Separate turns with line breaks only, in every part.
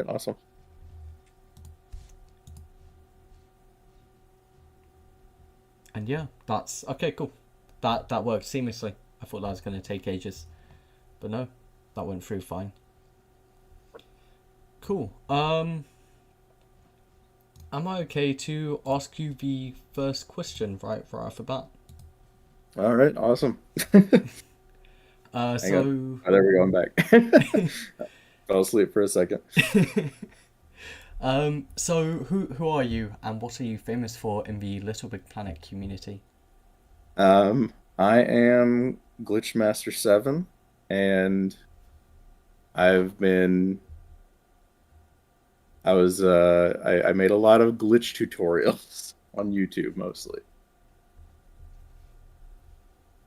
Awesome.
And yeah, that's okay. Cool. That worked seamlessly. I thought that was going to take ages, but no, that went through fine. Cool. Am I okay to ask you the first question right off the bat?
All right, awesome. Hang on.
So
Oh, there we go. I'm back. Fell asleep for a second.
so who are you and what are you famous for in the Little Big Planet community?
I am GlitchMaster7, and I've been I made a lot of glitch tutorials on YouTube mostly.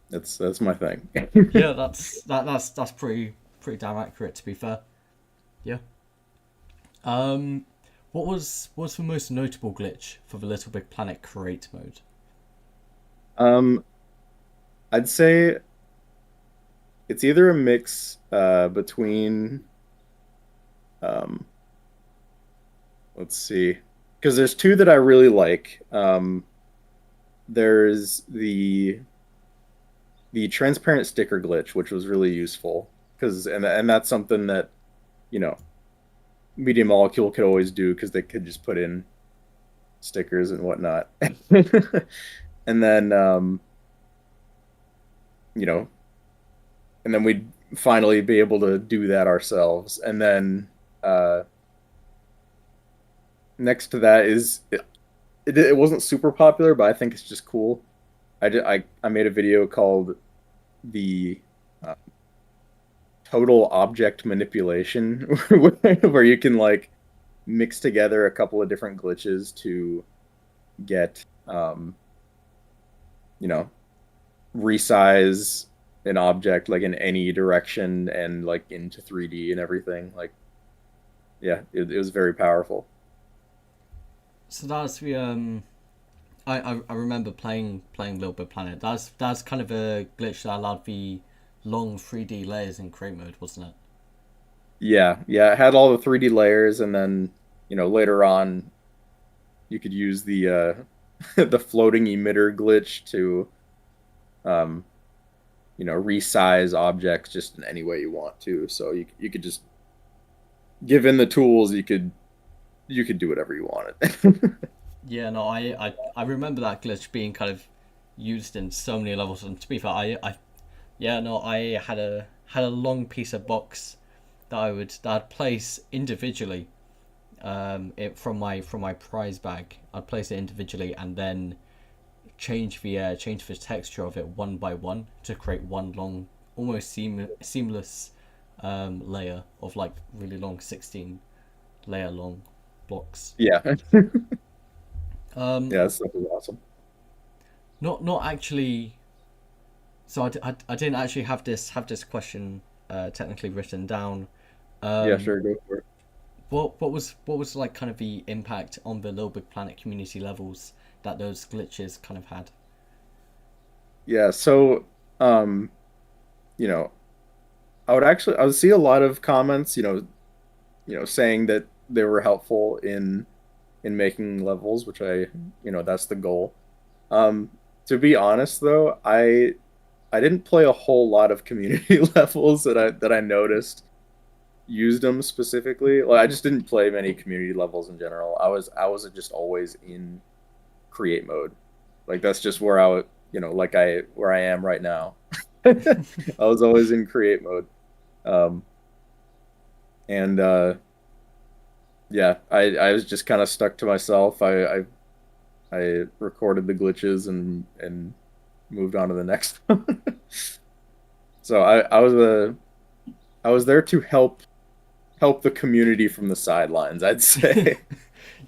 That's my thing.
Yeah, that's pretty damn accurate to be fair. Yeah. Um, what was the most notable glitch for the Little Big Planet create mode?
Um, I'd say it's either a mix between um let's see, because there's two that I really like. There's the transparent sticker glitch, which was really useful because and that's something that you know Media Molecule could always do because they could just put in stickers and whatnot. And then you know, and then we'd finally be able to do that ourselves. And then next to that is it wasn't super popular, but I think it's just cool. I made a video called the uh, total object manipulation, where you can like mix together a couple of different glitches to get you know resize an object like in any direction and like into 3D and everything. Like, yeah, it was very powerful.
So that's the I remember playing Little Big Planet. That's kind of a glitch that allowed the long 3D layers in create mode, wasn't it?
Yeah, yeah, it had all the 3D layers, and then later on you could use the the floating emitter glitch to um resize objects just in any way you want to. So you could just given the tools, you could do whatever you wanted.
Yeah, no, I remember that glitch being kind of used in so many levels. And to be fair, I yeah, no, I had a long piece of box that I'd place individually. It from my prize bag. I'd place it individually and then change the texture of it one by one to create one long, almost seamless layer of like really long 16 layer long blocks.
Yeah.
Um,
Yeah, that stuff is awesome.
not actually. So I didn't actually have this question technically written down.
Yeah,
Um,
sure, go for it.
what was like kind of the impact on the Little Big Planet community levels that those glitches kind of had?
Yeah, so um, you know, I would see a lot of comments, saying that they were helpful in making levels, which that's the goal. Um, to be honest though, I didn't play a whole lot of community levels that I noticed used them specifically. Like, I just didn't play many community levels in general. I was just always in create mode. Like that's just where I would, like I where I am right now. I was always in create mode. Um, and yeah, I was just kind of stuck to myself. I recorded the glitches and moved on to the next one. So I was there to help the community from the sidelines, I'd say.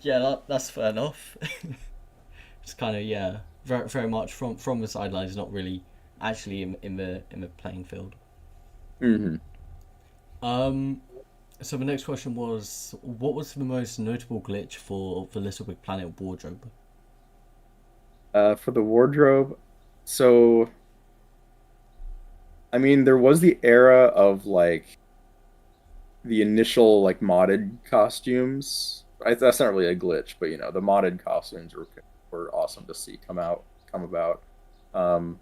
Yeah, that's fair enough. It's kind of yeah, very much from the sidelines, not really actually in the playing field.
Hmm.
Um, so the next question was, what was the most notable glitch for the Little Big Planet wardrobe?
For the wardrobe, so I mean, there was the era of like the initial like modded costumes. That's not really a glitch, but the modded costumes were awesome to see come about, um,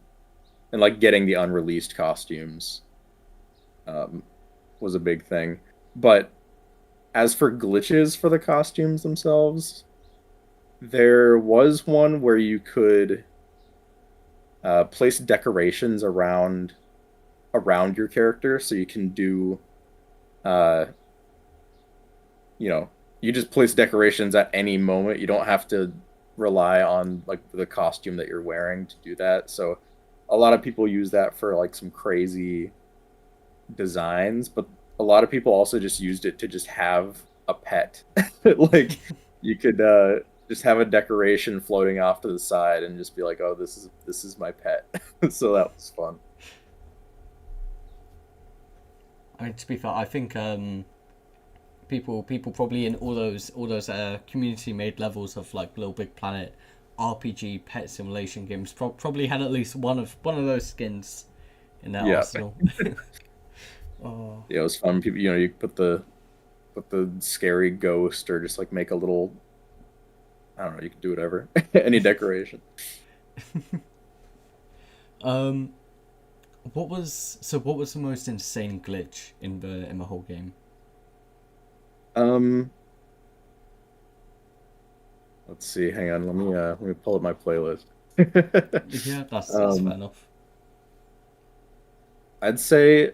and like getting the unreleased costumes um, was a big thing. But as for glitches for the costumes themselves, there was one where you could place decorations around your character, so you can do uh, you know, you just place decorations at any moment. You don't have to rely on like the costume that you're wearing to do that. So a lot of people use that for like some crazy designs, but a lot of people also just used it to just have a pet. Like you could just have a decoration floating off to the side and just be like, "Oh, this is my pet." So that was fun.
I mean, to be fair, I think people probably in all those community made levels of like Little Big Planet RPG pet simulation games probably had at least one of those skins in their
Yeah.
arsenal. Oh,
Yeah, it was fun. People, you put the scary ghost or just like make a little, I don't know, you can do whatever. Any decoration.
um, what was the most insane glitch in the whole game?
Um, let's see. Hang on. Let me pull up my playlist.
Yeah, that's fair
Um,
enough.
I'd say,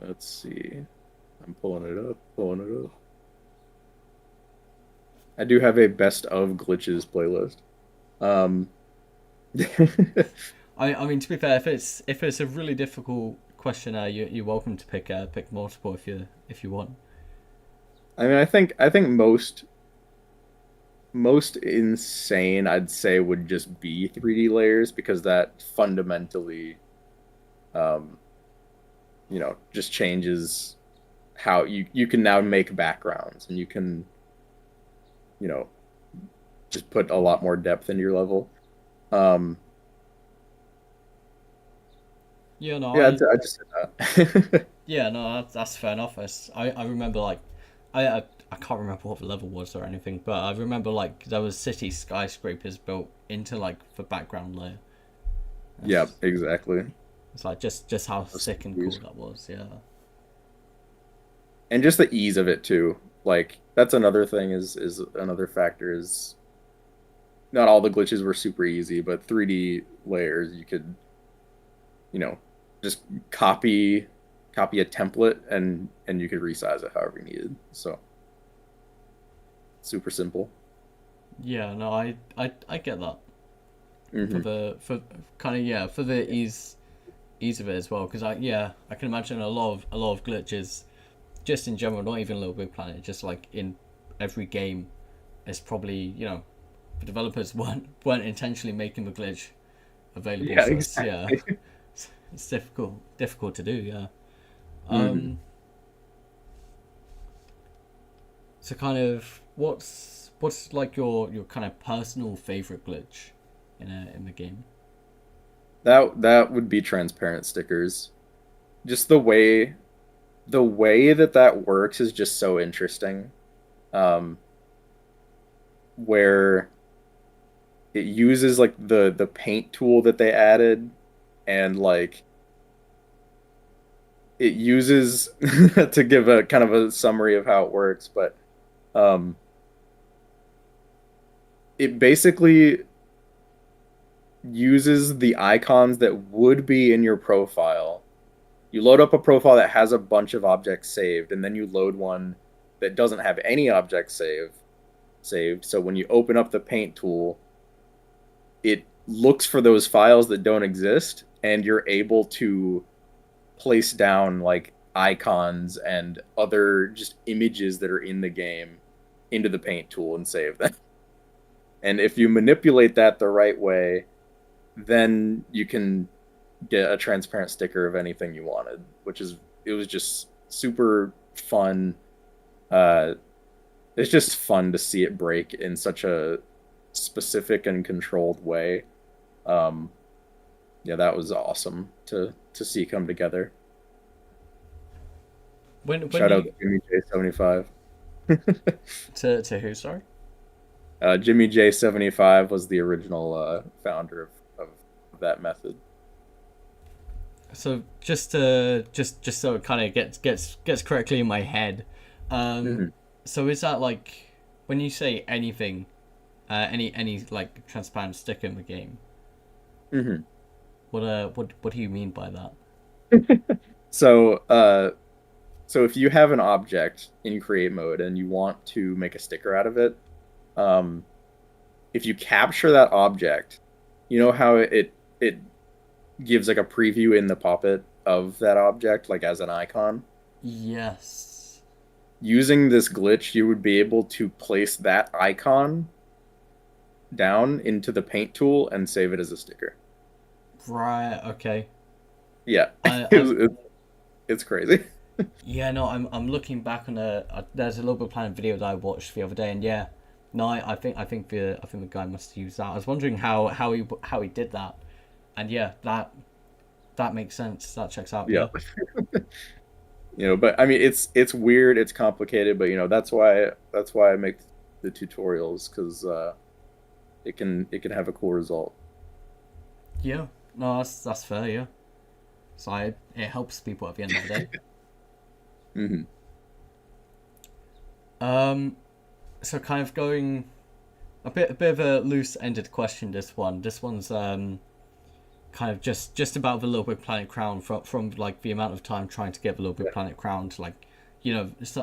let's see. I'm pulling it up, pulling it up. I do have a best of glitches playlist. Um,
I mean, to be fair, if it's a really difficult question, you're welcome to pick multiple if you want.
I mean, I think most insane I'd say would just be 3D layers because that fundamentally um just changes how you can now make backgrounds, and you can you know just put a lot more depth into your level. um
Yeah, no,
yeah, I just said that.
yeah, no, that's fair enough. I remember like, I can't remember what the level was or anything, but I remember like there was city skyscrapers built into like the background layer.
Yeah,
That's
exactly.
it's like just how
That's
sick and
super
cool
useful.
that was. Yeah.
And just the ease of it too. Like that's another thing, is another factor, is not all the glitches were super easy, but 3D layers you could you know, just copy a template, and you could resize it however you needed. So super simple.
Yeah, no, I get that for
Hmm.
the for kind of yeah for the ease of it as well because I can imagine a lot of glitches just in general, not even Little Big Planet, just like in every game, is probably the developers weren't intentionally making the glitch available.
Yeah,
So it's yeah,
exactly.
it's difficult to do. Yeah.
Hmm.
Um. So kind of what's like your kind of personal favorite glitch in the game?
That would be transparent stickers. Just the way that works is just so interesting. Um, where it uses like the paint tool that they added, and like it uses to give a kind of a summary of how it works, but um it basically uses the icons that would be in your profile. You load up a profile that has a bunch of objects saved, and then you load one that doesn't have any objects saved. So when you open up the paint tool, it looks for those files that don't exist, and you're able to place down like icons and other just images that are in the game into the paint tool and save them. And if you manipulate that the right way, then you can get a transparent sticker of anything you wanted, which is it was just super fun. Uh, it's just fun to see it break in such a specific and controlled way. Um, yeah, that was awesome to see come together.
when
Shout out
you
Jimmy J75.
to who? Sorry.
Jimmy J75 was the original founder of that method.
So just so it kind of gets correctly in my head. Um,
Hmm.
so is that like when you say anything, any like transparent sticker in the game?
Hmm.
What do you mean by that?
So, so if you have an object in create mode and you want to make a sticker out of it, um, if you capture that object, you know how it gives like a preview in the Poppet of that object, like as an icon.
Yes.
Using this glitch, you would be able to place that icon down into the paint tool and save it as a sticker.
Right. Okay.
Yeah,
I'm
it's crazy.
yeah, no, I'm looking back on there's a little bit Planet video that I watched the other day, and yeah, no, I think the guy must use that. I was wondering how he did that, and yeah, that makes sense. That checks out.
Yeah.
Yeah,
But I mean it's weird, it's complicated, but that's why I make the tutorials because it can have a cool result.
yeah, no, that's fair. Yeah, so it helps people at the end of the day.
Hmm.
Um, so kind of going a bit of a loose ended question. This one's kind of just about the Little Big Planet crown from like the amount of time trying to get the Little Big
Yeah.
Planet crown to like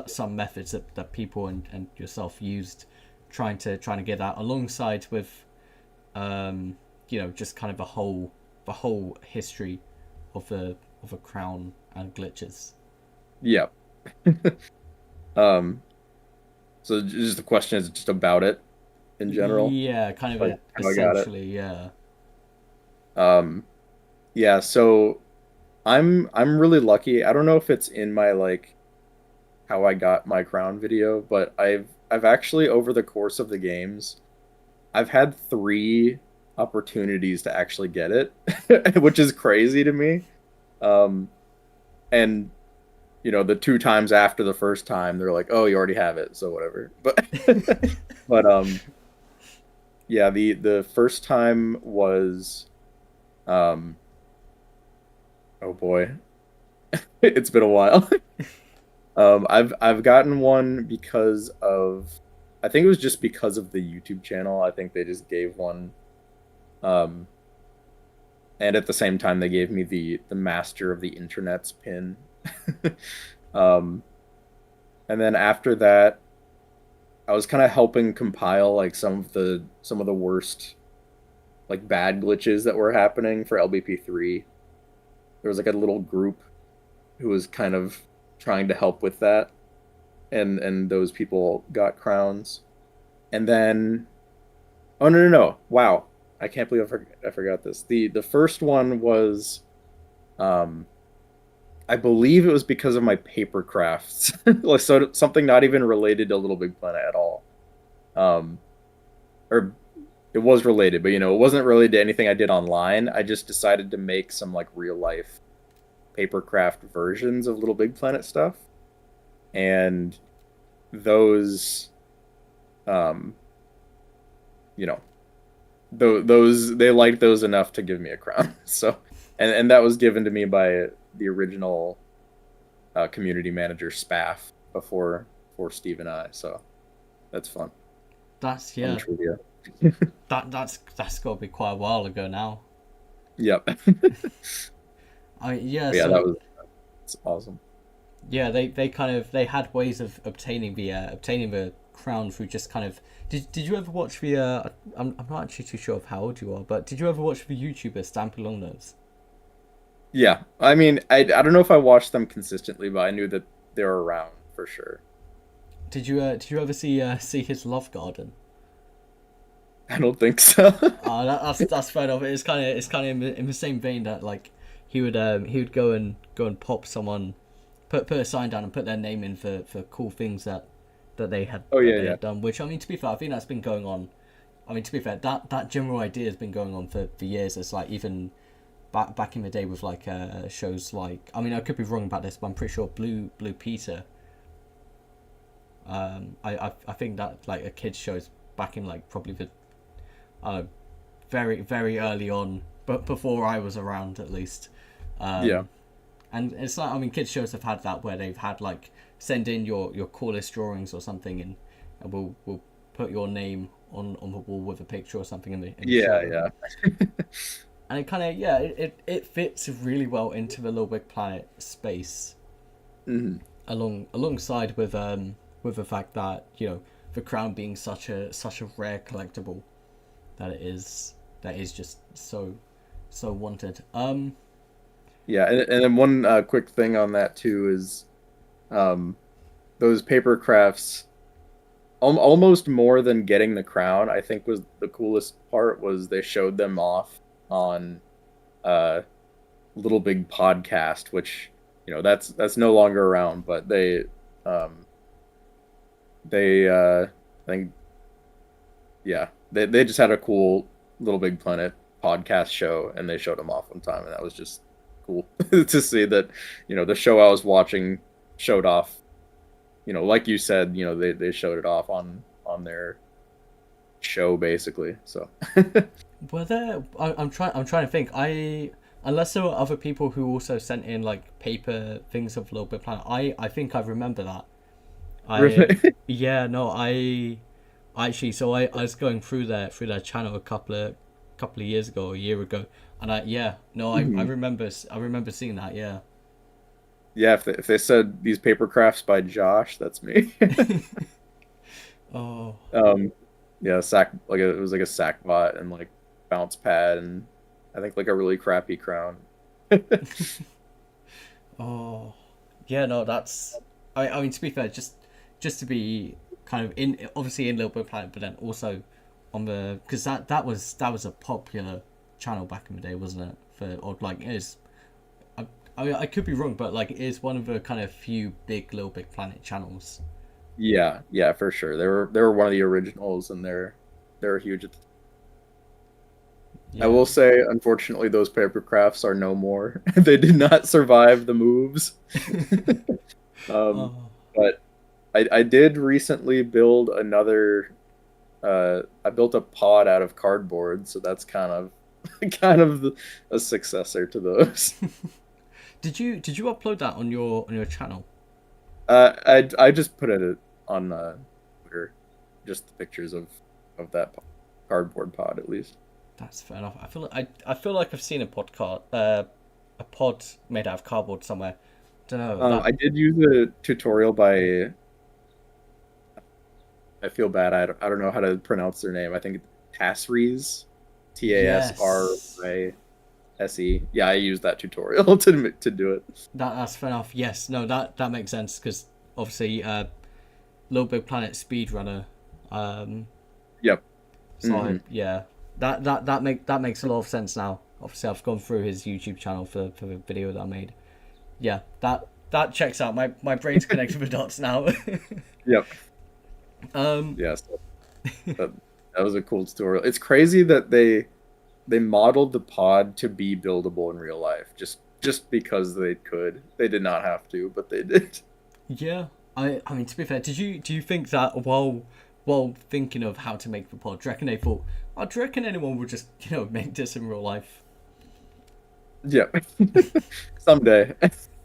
some methods that people and yourself used trying to get that alongside with just kind of the whole history of a crown and glitches.
Yeah. Um, so just the question is just about it in general,
Yeah, kind of
like how I got it.
essentially, yeah.
Um, yeah, so I'm really lucky. I don't know if it's in my like how I got my crown video, but I've actually over the course of the games, I've had three opportunities to actually get it, which is crazy to me. Um, and the two times after the first time, they're like, "Oh, you already have it, so whatever." But but yeah, the first time was um, oh boy, it's been a while. I've gotten one because of I think it was just because of the YouTube channel. I think they just gave one. Um, and at the same time, they gave me the master of the internet's pin. Um, and then after that, I was kind of helping compile like some of the worst like bad glitches that were happening for LBP3. There was like a little group who was kind of trying to help with that, and those people got crowns. And then oh no no no! Wow, I can't believe I forgot this. The first one was um I believe it was because of my paper crafts, like so something not even related to Little Big Planet at all. Um, or it was related, but it wasn't related to anything I did online. I just decided to make some like real life papercraft versions of Little Big Planet stuff, and those, um, you know, those they liked those enough to give me a crown. So, and that was given to me by the original community manager Spaff before Steve and I. So that's fun.
That's
Fun
yeah.
trivia.
That's got to be quite a while ago now.
Yep.
I yeah.
Yeah,
So
that's awesome.
yeah, they kind of they had ways of obtaining the crown through just kind of. Did you ever watch the? I'm not actually too sure of how old you are, but did you ever watch the YouTuber Stampy Longnose?
Yeah, I mean, I don't know if I watched them consistently, but I knew that they were around for sure.
Did you ever see his love garden?
I don't think so.
That's fair enough. It's kind of in the same vein that like he would go and pop someone, put a sign down and put their name in for cool things that they had
Oh
that
yeah,
they
yeah.
had done. Which I mean, to be fair, I think that's been going on. I mean, to be fair, that general idea has been going on for years. It's like even back in the day with like shows like, I mean, I could be wrong about this, but I'm pretty sure Blue Peter. I think that like a kids shows back in like probably the very very early on, but before I was around at least.
Yeah.
And it's like, I mean, kids shows have had that where they've had like send in your coolest drawings or something, and we'll put your name on the wall with a picture or something in the
Yeah,
show.
yeah.
And it kind of it fits really well into the Little Big Planet space,
Hmm.
alongside with the fact that, you know, the crown being such a rare collectible that is just so wanted.
Yeah, and then one quick thing on that too is um, those paper crafts. Almost more than getting the crown, I think was the coolest part was they showed them off on uh, Little Big Podcast, which that's no longer around, but um, they I think yeah they just had a cool Little Big Planet podcast show, and they showed them off one time, and that was just cool to see that the show I was watching showed off, like you said, they showed it off on their show basically. So
Were there? I'm trying to think. Unless there were other people who also sent in like paper things of Little Big Planet. I think I remember that. I
really.
Yeah, no, I actually, so I was going through their channel a couple of years ago, a year ago, and I
Mhm.
remember seeing that. Yeah.
Yeah, if they said these paper crafts by Josh, that's me.
Oh.
um yeah, it was like a sack bot and like bounce pad, and I think like a really crappy crown.
Oh. Yeah, no, that's. I mean, to be fair, just to be kind of in, obviously in Little Big Planet, but then also on the, because that was a popular channel back in the day, wasn't it? For, or like it is. I mean, I could be wrong, but like it is one of the kind of few big Little Big Planet channels.
Yeah, yeah, for sure. They were one of the originals, and they're huge. I
Yeah.
will say, unfortunately, those paper crafts are no more. They did not survive the moves. Um,
Oh.
but I did recently build another. I built a pod out of cardboard, so that's kind of a successor to those.
Did you upload that on your channel?
I just put it on Twitter, just the pictures of that cardboard pod at least.
That's fair enough. I feel like I've seen a pod made out of cardboard somewhere. Don't know that.
I did use a tutorial by. I feel bad. I don't know how to pronounce their name. I think it's Tasries,
Yes,
Tasrise. Yeah, I used that tutorial to do it.
that's fair enough. Yes, no, that makes sense because obviously, Little Big Planet speedrunner. Um,
Yep.
so
Hmm.
yeah, that makes a lot of sense now. Obviously, I've gone through his YouTube channel for the video that I made. Yeah, that checks out. My brain's connected with dots now.
Yep.
um,
Yes. That, that was a cool tutorial. It's crazy that they modeled the pod to be buildable in real life, just because they could. They did not have to, but they did.
Yeah, I mean, to be fair, do you think that while thinking of how to make the pod, do you reckon they thought, oh, do you reckon anyone would just make this in real life?
Yep. Someday.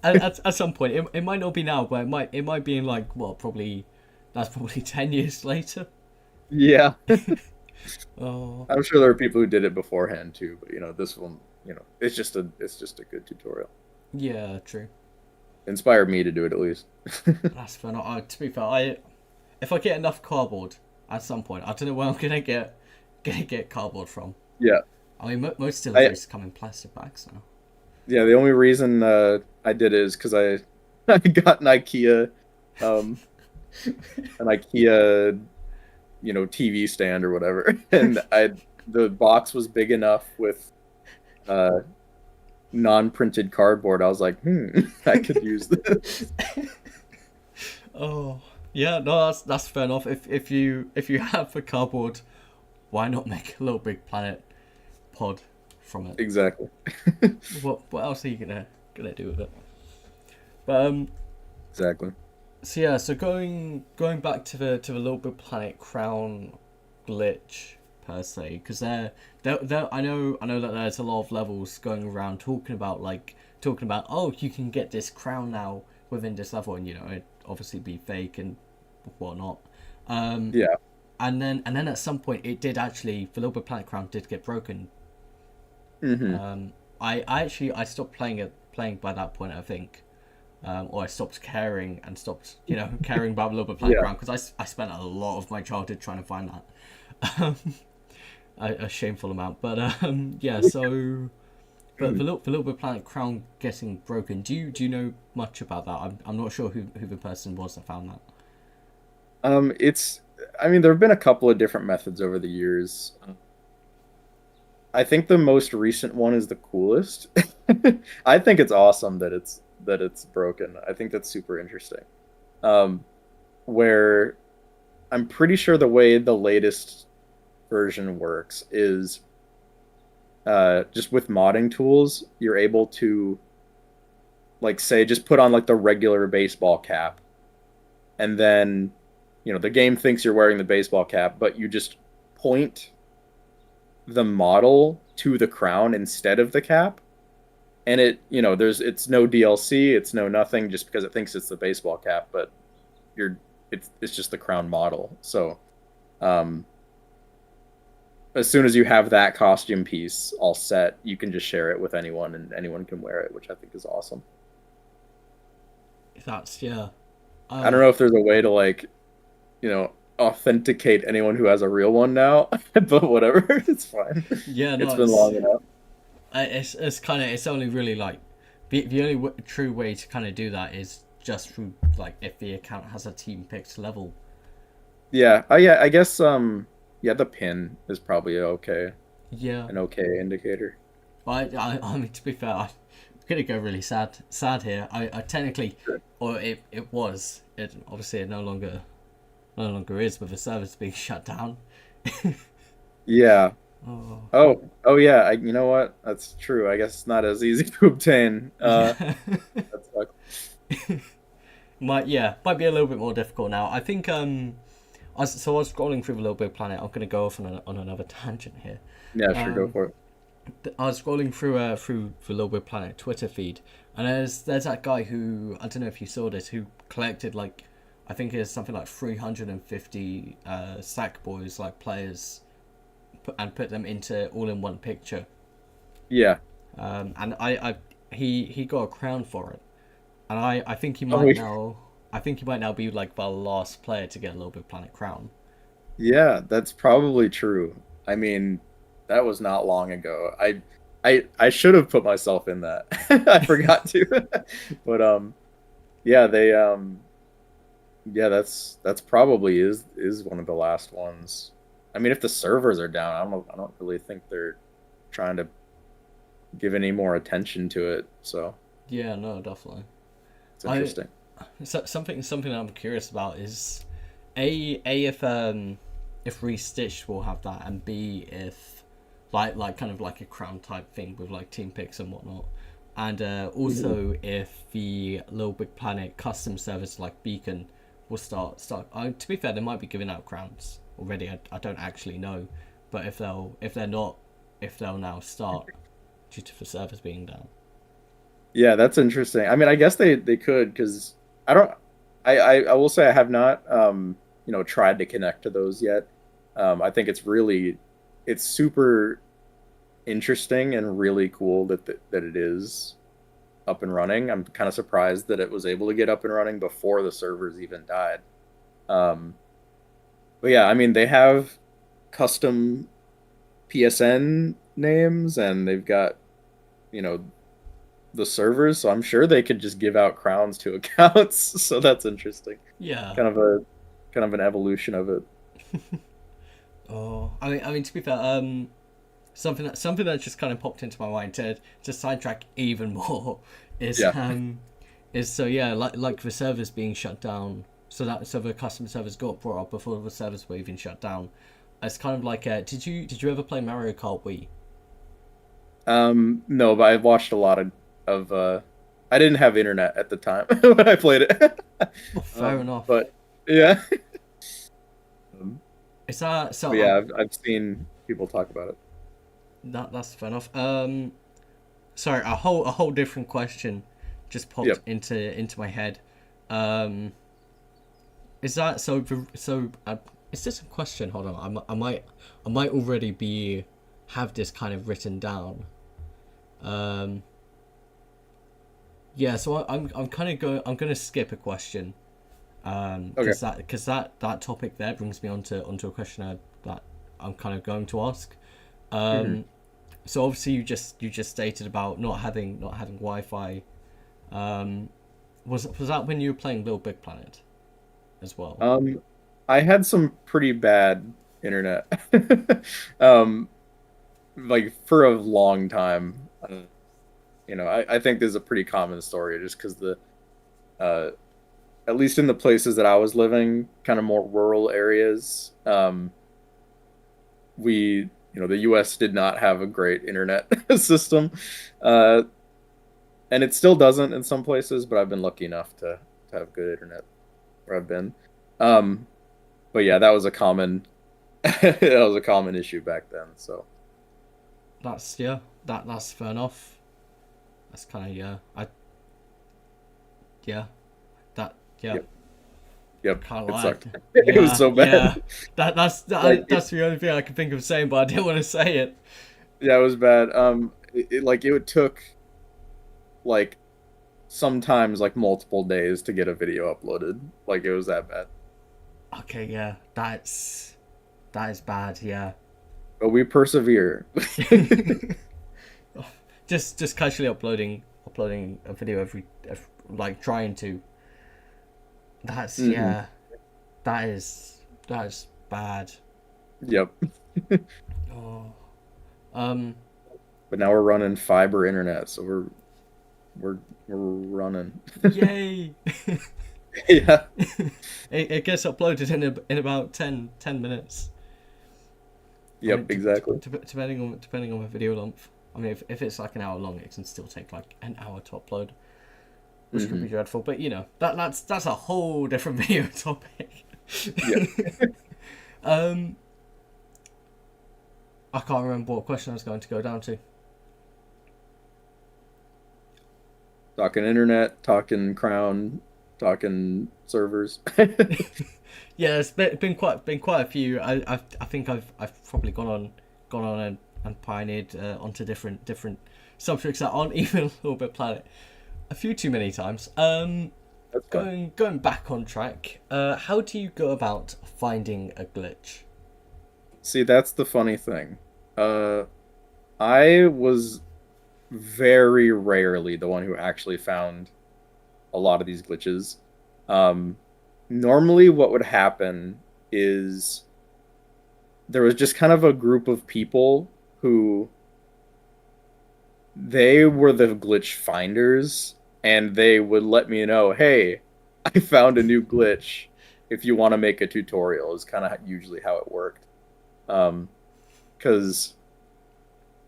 At some point, it might not be now, but it might be in like, well, probably that's probably 10 years later.
Yeah.
Oh,
I'm sure there are people who did it beforehand too, but this one, it's just a good tutorial.
yeah, true.
Inspired me to do it at least.
That's fair. To be fair, I if I get enough cardboard at some point, I don't know where I'm gonna get cardboard from.
Yeah.
I mean, most
I
deliveries come in plastic bags now.
Yeah, the only reason I did it is because I I got um an IKEA TV stand or whatever, and the box was big enough with uh non-printed cardboard. I was like, I could use this.
Oh, yeah, no, that's fair enough. If you have the cardboard, why not make a Little Big Planet pod from it.
Exactly.
What else are you gonna do with it? But
Exactly.
so yeah, so going back to the Little Big Planet crown glitch per se, because there I know that there's a lot of levels going around talking about, oh, you can get this crown now within this level, and it obviously be fake and whatnot. Um,
Yeah.
and then at some point it did actually, the Little Big Planet crown did get broken.
Hmm.
Um, I stopped playing by that point, I think. Or I stopped caring and stopped, caring about a little bit Planet
Yeah.
Ground, because I spent a lot of my childhood trying to find that, um, a shameful amount. But yeah, so the little bit Planet Crown getting broken. Do you know much about that? I'm not sure who the person was that found that.
It's, I mean, there have been a couple of different methods over the years. I think the most recent one is the coolest. I think it's awesome that it's broken. I think that's super interesting. Um, where I'm pretty sure the way the latest version works is just with modding tools, you're able to like say just put on like the regular baseball cap, and then the game thinks you're wearing the baseball cap, but you just point the model to the crown instead of the cap, and it's no DLC, it's no nothing, just because it thinks it's the baseball cap, but you're it's just the crown model. So um as soon as you have that costume piece all set, you can just share it with anyone, and anyone can wear it, which I think is awesome.
That's yeah.
I don't
Um,
know if there's a way to like, authenticate anyone who has a real one now, but whatever, it's fine.
yeah,
It's
no,
been long enough.
it's kind of, it's only really like the only true way to kind of do that is just through, like, if the account has a team picked level.
Yeah. Oh yeah, I guess yeah, the pin is probably
Yeah,
an okay indicator.
but I mean, to be fair, I'm gonna go really sad here. I technically,
Sure.
or it was, it obviously it no longer is, with the service being shut down.
Yeah.
Oh
Oh yeah, you know what? That's true. I guess it's not as easy to obtain.
yeah.
That sucks.
Might be a little bit more difficult now. I think I was scrolling through the Little Big Planet. I'm gonna go off on another tangent here.
Yeah, sure, go
Um,
for it.
I was scrolling through the Little Big Planet Twitter feed, and there's that guy who, I don't know if you saw this, who collected, like, I think it's something like 350 Sackboys, like, players, and put them into all in one picture.
Yeah.
And he got a crown for it, and I think he
Oh,
might now. I think he might now be like the last player to get a Little Big Planet crown.
yeah, that's probably true. I mean, that was not long ago. I should have put myself in that. I forgot to. But yeah, they yeah, that's probably is one of the last ones. I mean, if the servers are down, I don't really think they're trying to give any more attention to it. So,
Yeah, no, definitely.
it's
I
interesting.
something that I'm curious about is a if Restitched will have that, and b if like kind of like a crown type thing with like team picks and whatnot, and
Mhm.
also if the Little Big Planet custom service like Beacon will start. To be fair, they might be giving out crowns already. I don't actually know, but if they'll now start due to the servers being down.
Yeah, that's interesting. I mean, I guess they could, because I don't I will say I have not tried to connect to those yet. I think it's super interesting and really cool that it is up and running. I'm kind of surprised that it was able to get up and running before the servers even died. Um, but yeah, I mean, they have custom PSN names, and they've got, you know, the servers, so I'm sure they could just give out crowns to accounts. So that's interesting.
Yeah.
Kind of a kind of an evolution of it.
Oh, I mean, to be fair, something that just kind of popped into my mind to sidetrack even more is
Yeah.
so yeah, like the servers being shut down, so the customer servers got brought up before the servers were even shut down. It's kind of like, did you ever play Mario Kart Wii?
No, but I've watched a lot of I didn't have internet at the time when I played it.
Oh, fair enough.
But yeah. Um,
Is that so?
but yeah, I've seen people talk about it.
That's fair enough. Sorry, a whole different question just popped
Yep.
into my head. Um, is that so? Is this a question? Hold on, I might already be have this kind of written down. Um, yeah, so I'm kind of going. I'm going to skip a question.
Okay.
Because that topic there brings me onto a question that I'm kind of going to ask.
Hmm.
Um, so obviously you just stated about not having Wi-Fi. Um, was that when you were playing Little Big Planet as well?
Um, I had some pretty bad internet. Um, like for a long time. I think this is a pretty common story just because uh at least in the places that I was living, kind of more rural areas, the US did not have a great internet system. Uh, and it still doesn't in some places, but I've been lucky enough to have good internet where I've been. Um, but yeah, that was a common that was a common issue back then. So
That's yeah. That's fair enough. That's kind of yeah. I yeah. That yeah.
yep, yep,
Can't
it
lie.
sucked. It was
Yeah,
so bad.
yeah.
Like
That's the only thing I can think of saying, but I didn't want to say it.
yeah, it was bad. It took like sometimes like multiple days to get a video uploaded. Like it was that bad.
Okay, yeah. That is bad. Yeah.
But we persevere.
Just casually uploading a video every like trying to. That's
Hmm.
yeah. That is bad.
Yep.
Oh. Um.
But now we're running fiber internet, so we're we're running.
Yay.
Yeah.
It gets uploaded in about 10 minutes. I
Yep,
mean,
exactly.
depending on the video length. I mean, if it's like an hour long, it can still take like an hour to upload, which could be
Hmm.
dreadful. But you know, that's a whole different video topic.
Yeah.
um, I can't remember what question I was going to go down to.
Talking internet, talking crown, talking servers.
Yeah, it's been quite a few. I think I've probably gone on and pioneered onto different subjects that aren't even a little bit planet a few too many times.
That's fine.
Going back on track. How do you go about finding a glitch?
See, that's the funny thing. Uh, I was very rarely the one who actually found a lot of these glitches. Um, Normally, what would happen is there was just kind of a group of people who they were the glitch finders, and they would let me know, hey, I found a new glitch. If you want to make a tutorial, is kind of usually how it worked. Um, because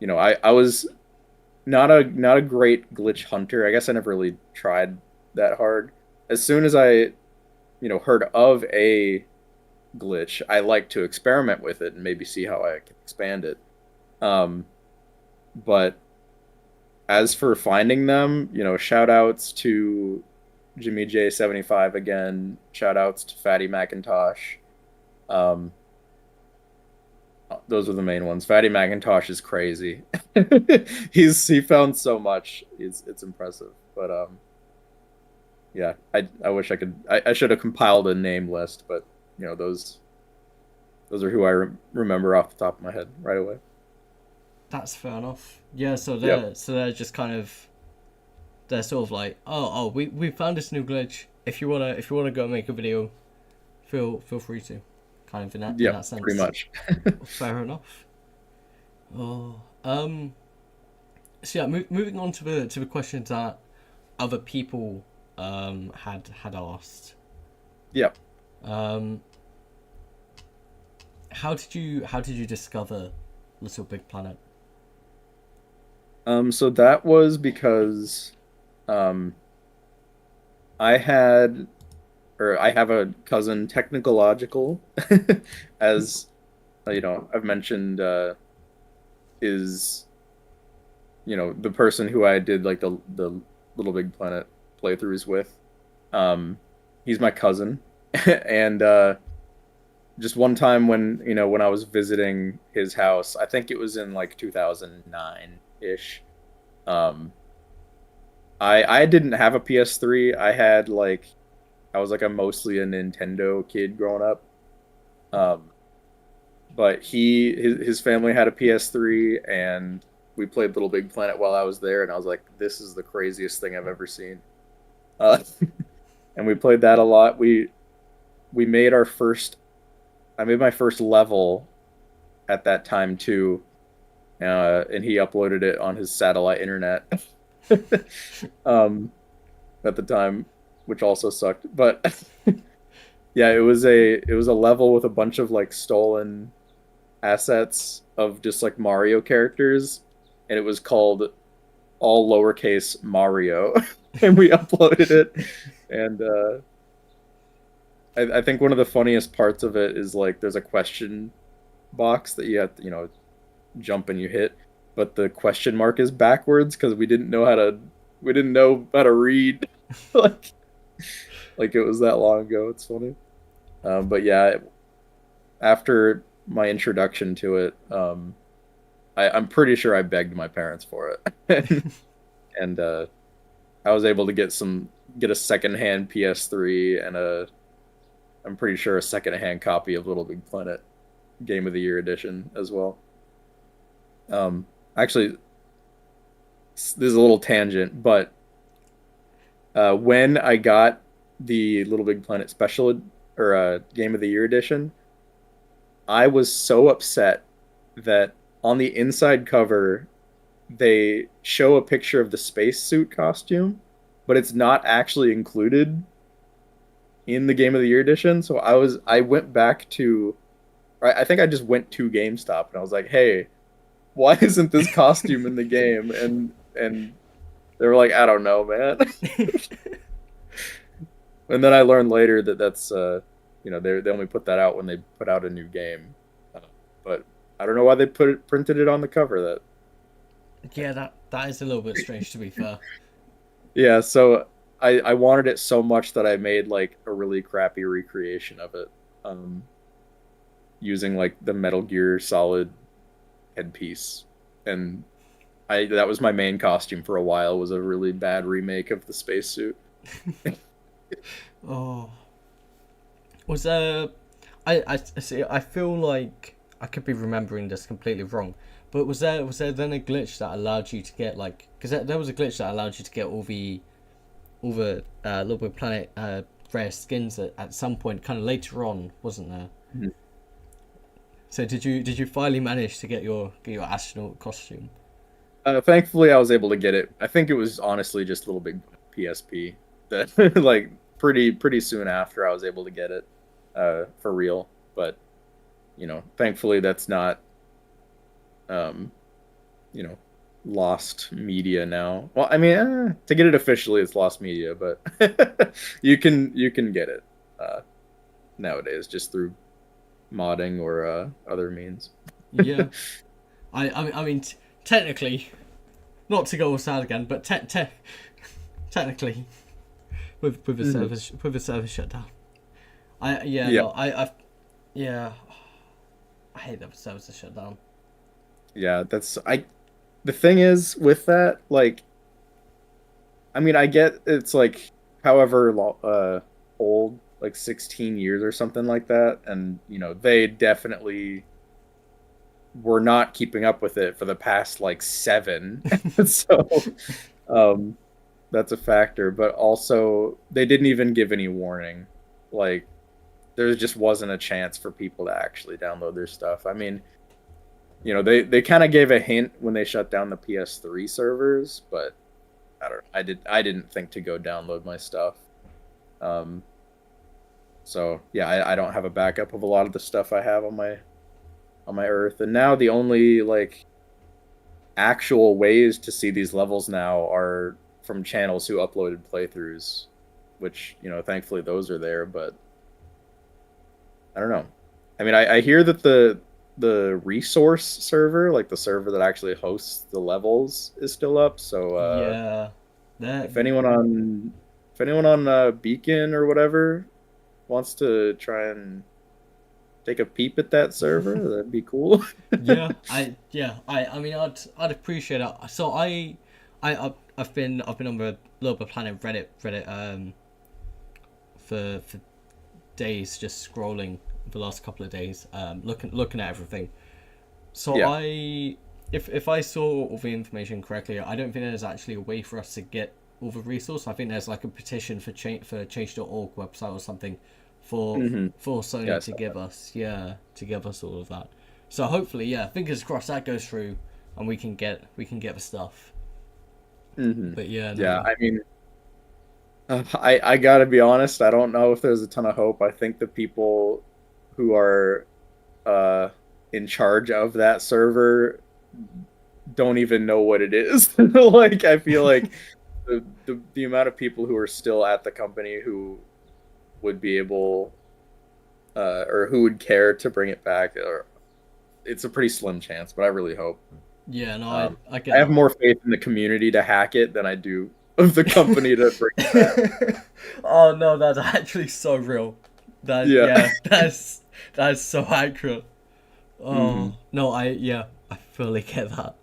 I was not a great glitch hunter. I guess I never really tried that hard. As soon as I heard of a glitch, I like to experiment with it and maybe see how I can expand it. Um, but as for finding them, shout outs to Jimmy J75 again. Shout outs to Fatty McIntosh. Um, those are the main ones. Fatty McIntosh is crazy. He found so much. It's impressive. But yeah, I wish I could. I should have compiled a name list, but those are who I remember off the top of my head right away.
That's fair enough. Yeah,
Yep.
so they're just kind of they're sort of like, we found this new glitch. If you wanna go make a video, feel free to, kind of in
Yep.
that
Pretty
sense.
much.
Fair enough. Oh, so yeah, moving on to the questions that other people had asked.
Yep.
Um, how did you discover Little Big Planet?
So that was because um I had I have a cousin technological as I've mentioned is the person who I did like the Little Big Planet playthroughs with. Um he's my cousin and just one time when when I was visiting his house, I think it was in like 2009-ish. Um I didn't have a PS3. I was like a mostly a Nintendo kid growing up. Um but his family had a PS3 and we played Little Big Planet while I was there and I was like this is the craziest thing I've ever seen. Uh and we played that a lot. We made our first I made my first level at that time too. And he uploaded it on his satellite internet um at the time, which also sucked. But yeah, it was a level with a bunch of like stolen assets of just like Mario characters, and it was called all lowercase Mario, and we uploaded it. And I think one of the funniest parts of it is like there's a question box that you have to, jump and you hit, but the question mark is backwards because we didn't know how to read like it was that long ago. It's funny. But yeah, after my introduction to it, I'm pretty sure I begged my parents for it, and I was able to get a secondhand PS3 and I'm pretty sure a secondhand copy of Little Big Planet Game of the Year edition as well. Actually, this is a little tangent, but when I got the Little Big Planet special or Game of the Year edition, I was so upset that on the inside cover they show a picture of the spacesuit costume, but it's not actually included in the Game of the Year edition. So I went back to I think I just went to GameStop and I was like, "Hey, why isn't this costume in the game?" And they were like, "I don't know, man." And then I learned later that that's they only put that out when they put out a new game. Uh, but I don't know why they printed it on the cover. That
Yeah, that is a little bit strange to be fair.
Yeah, so I wanted it so much that I made like a really crappy recreation of it, um, using like the Metal Gear Solid headpiece, and I that was my main costume for a while. Was a really bad remake of the spacesuit.
Oh, was I see. I feel like I could be remembering this completely wrong. But was there then a glitch that allowed you to get like because there was a glitch that allowed you to get all the Little Big Planet rare skins at some point, kind of later on, wasn't there?
Mhm.
So did you finally manage to get your astronaut costume?
Thankfully, I was able to get it. I think it was honestly just a little big PSP that like pretty soon after I was able to get it for real. But thankfully that's not um, you know, lost media now. Well, I mean, to get it officially, it's lost media, but you can get it uh, nowadays just through modding or other means.
Yeah, I mean technically, not to go all sad again, but technically
Mhm.
with the service shut down. I yeah
Yeah,
no I yeah I hate that the service is shut down.
yeah. That's I. The thing is with that, like, I mean, I get it's like however old, like 16 years or something like that, and they definitely were not keeping up with it for the past like seven. So um that's a factor, but also they didn't even give any warning. Like there just wasn't a chance for people to actually download their stuff. I mean, they kind of gave a hint when they shut down the PS3 servers, but I don't know. I didn't think to go download my stuff. Um so yeah, I don't have a backup of a lot of the stuff I have on my Earth. And now the only like actual ways to see these levels now are from channels who uploaded playthroughs, which, thankfully those are there, but I don't know. I mean, I hear that the resource server, like the server that actually hosts the levels, is still up. So
Yeah, that
if anyone on Beacon or whatever wants to try and take a peep at that server, that'd be cool.
I mean, I'd appreciate it. So I've been on the LittleBigPlanet Reddit for days, just scrolling the last couple of days, looking at everything. So
Yeah.
if I saw all the information correctly, I don't think there's actually a way for us to get all the resource. I think there's like a petition for change.org website or something for
Hmm.
for Sony
Yes.
to give us all of that. So hopefully, yeah, fingers crossed that goes through and we can get the stuff.
Hmm.
But yeah,
Yeah.
no,
I mean, I gotta be honest. I don't know if there's a ton of hope. I think the people who are uh, in charge of that server don't even know what it is. Like, I feel like the amount of people who are still at the company who would be able or who would care to bring it back, or it's a pretty slim chance. But I really hope.
yeah, no, I
Um,
I
I
get
have more faith in the community to hack it than I do of the company to bring it back.
that. Oh no, that's actually so real. That
Yeah.
yeah, that's so accurate.
Hmm.
Oh no, I fully get that.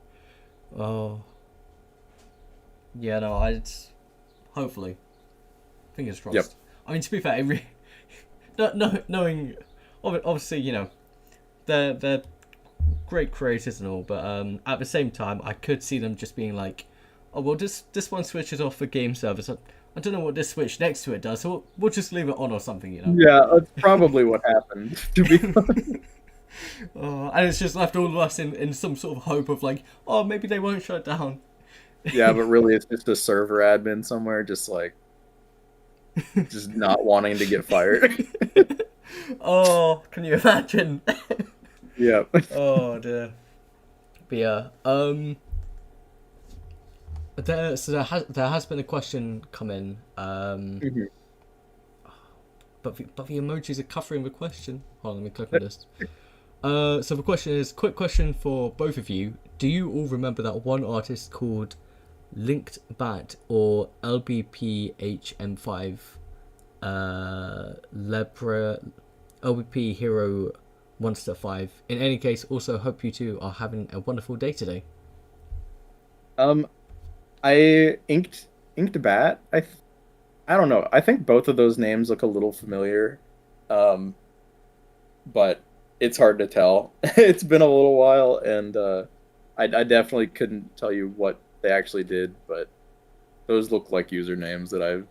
Oh yeah, no, I hopefully fingers
Yep.
crossed. I mean, to be fair, no, knowing obviously they're great creators and all, but at the same time, I could see them just being like, oh well, this one switches off for game service. I don't know what this switch next to it does, so we'll just leave it on or something.
Yeah, that's probably what happened. To be
And it's just left all of us in some sort of hope of like, oh, maybe they won't shut down.
Yeah, but really, it's just a server admin somewhere, just not wanting to get fired.
Oh, can you imagine?
Yeah.
Oh dear. But yeah, there has been a question come in,
Mhm.
but the emojis are covering the question. Hold on, let me click on this. So the question is, quick question for both of you. Do you all remember that one artist called Linked Bat or LBPHM5 Lebra LBP Hero Monster 5? In any case, also hope you two are having a wonderful day today.
Um, I inked bat. I don't know. I think both of those names look a little familiar. Um, but it's hard to tell. It's been a little while, and I definitely couldn't tell you what they actually did, but those look like usernames that I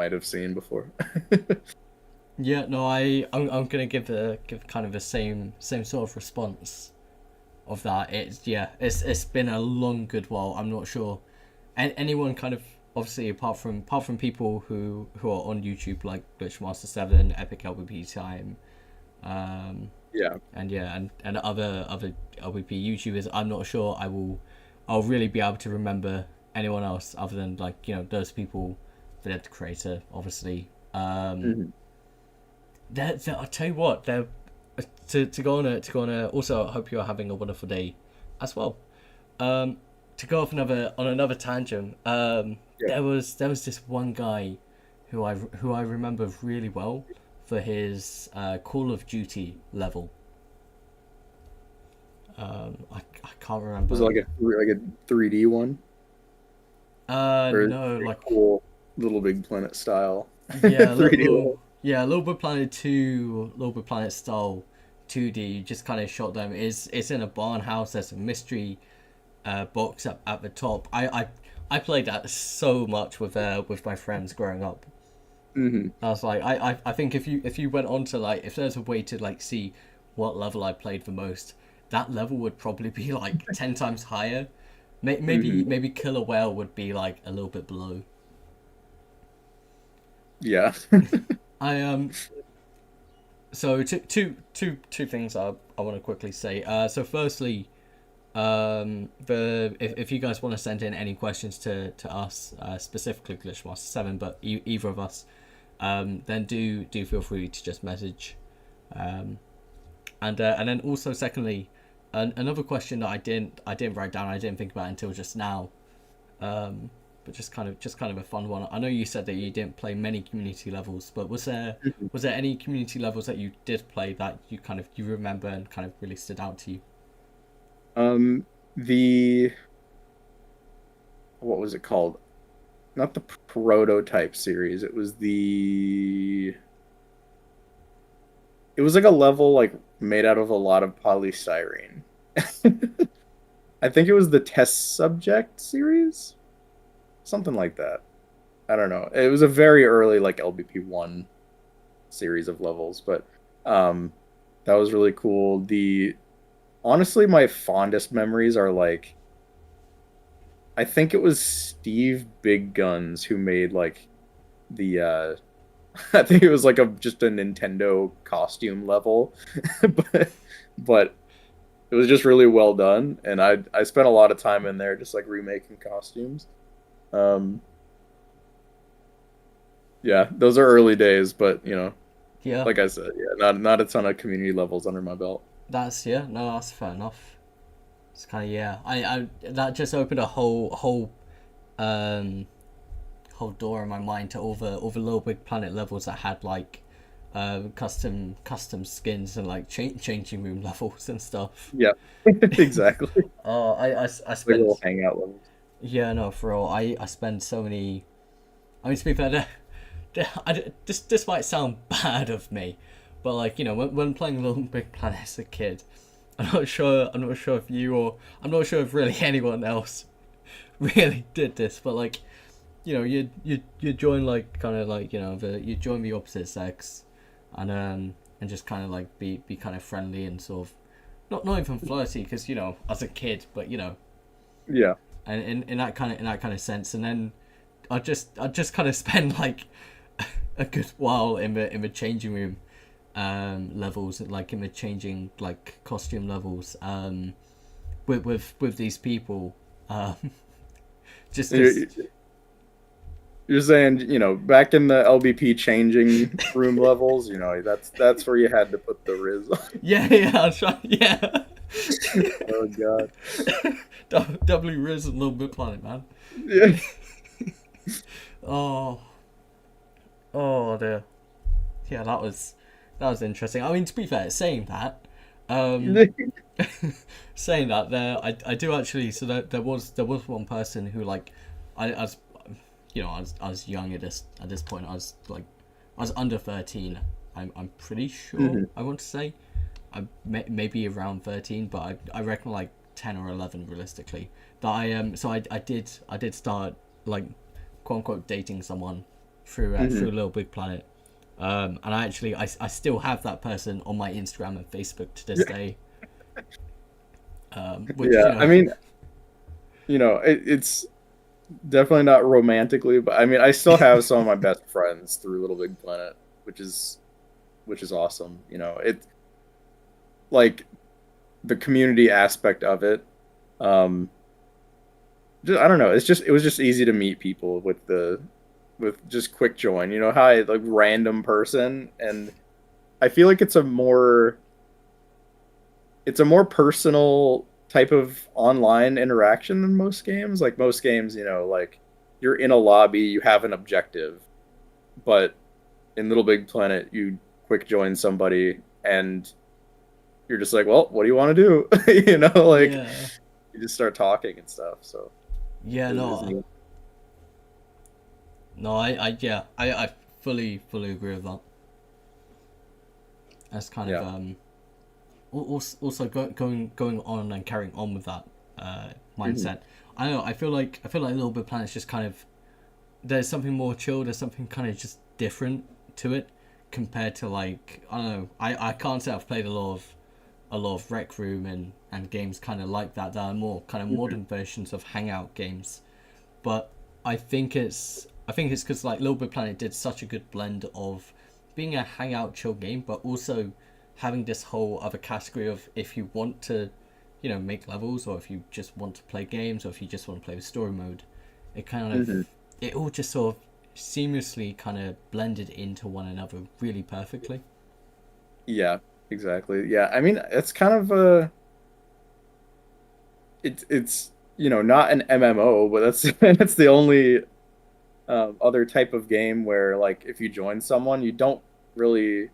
might have seen before.
Yeah, no, I'm gonna give kind of the same sort of response of that. It's been a long good while. I'm not sure, and anyone kind of obviously apart from people who are on YouTube like GlitchMaster7, Epic LBP Time,
Yeah.
and other LBP YouTubers. I'm not sure I'll really be able to remember anyone else other than like those people, the creator obviously.
Hmm.
I'll tell you what, they're to go on a also I hope you're having a wonderful day as well. Um, to go off on another tangent,
Yeah.
there was this one guy who I remember really well for his Call of Duty level. I can't
Was it
remember.
like a 3D one, or is
No,
it
like
cool Little Big Planet style
yeah,
3D level?
Little Bit Planet 2, Little Bit Planet style 2D. You just kind of shot them. It's in a barn house. There's a mystery box up at the top. I played that so much with my friends growing up.
Hmm.
I was like, I think if you went on to like if there's a way to like see what level I played the most, that level would probably be like 10 times higher. Maybe
Hmm.
maybe Killer Whale would be like a little bit below.
Yeah.
I So two things I want to quickly say. So firstly, If you guys want to send in any questions to us, specifically GlitchMaster7, but either of us, then do feel free to just message. And then also secondly, another question that I didn't write down, I didn't think about until just now, but just kind of a fun one. I know you said that you didn't play many community levels, but was there any community levels that you did play that you remember and kind of really stood out to you?
The what was it called? Not the prototype series. It was like a level like made out of a lot of polystyrene. I think it was the test subject series, something like that. I don't know. It was a very early like LBP1 series of levels, but um that was really cool. The honestly my fondest memories are like I think it was Steve Big Guns who made like the I think it was like a just a Nintendo costume level. but but it was just really well done and I spent a lot of time in there just like remaking costumes. Um yeah, those are early days, but
Yeah,
like I said, yeah, not a ton of community levels under my belt.
yeah, no, that's fair enough. It's kind of, yeah. I that just opened a um whole door in my mind to all the Little Big Planet levels that had like custom skins and like changing room levels and stuff.
Yeah. Exactly.
Oh, I
Like little
spent,
hangout levels.
yeah, no, for all I spend so many. I mean, to be fair, this might sound bad of me, but like when playing Little Big Planet as a kid, I'm not sure if you, or I'm not sure if really anyone else really did this, but like you join like kind of like you join the opposite sex, and just kind of like be kind of friendly and sort of not even flirty because as a kid, but
Yeah.
and in that kind of sense, and then I just kind of spend like a good while in the changing room levels, like in the changing like costume levels, with these people, just
You're,
because.
you're saying, back in the LBP changing room levels, that's where you had to put the Riz on.
Yeah, yeah, I was trying. Yeah,
Oh God.
W Riz and Little Big Planet, man.
Yeah.
Oh, oh dear. Yeah, that was interesting. I mean, to be fair, um, saying that I do actually. So there was one person who like, I was I was young at this point. I was under 13. I'm pretty sure.
Mhm.
I want to say, maybe around 13, but I reckon like 10 or 11 realistically. That so I did start like quote unquote dating someone through
Mhm.
Little Big Planet. And I still have that person on my Instagram and Facebook to this day. Which
Yeah. I mean, it's definitely not romantically, but I mean, I still have some of my best friends through Little Big Planet, which is awesome. It like the community aspect of it. Um, I don't know. It was just easy to meet people with just quick join. Hi, like random person, and I feel like it's a more personal type of online interaction than most games. Like most games, like you're in a lobby, you have an objective, but in Little Big Planet, you quick join somebody and you're just like, well, what do you want to do? Like
yeah,
you just start talking and stuff. So
yeah,
it's
no,
neat.
no, I fully agree with that. That's kind of
Yeah.
also going on and carrying on with that
Hmm.
mindset. I don't know. I feel like Little Bit Planet's just kind of, there's something more chill. There's something kind of just different to it compared to like, I don't know. I can't say I've played a lot of Rec Room and games kind of like that are more kind of
Hmm.
modern versions of Hangout games. But I think it's because like Little Big Planet did such a good blend of being a hangout chill game, but also having this whole other category of if you want to, make levels, or if you just want to play games, or if you just want to play the story mode, it kind of
Hmm.
it all just sort of seamlessly kind of blended into one another really perfectly.
Yeah, exactly. Yeah, I mean, it's kind of a it's not an MMO, but that's that's the only other type of game where like if you join someone, you don't really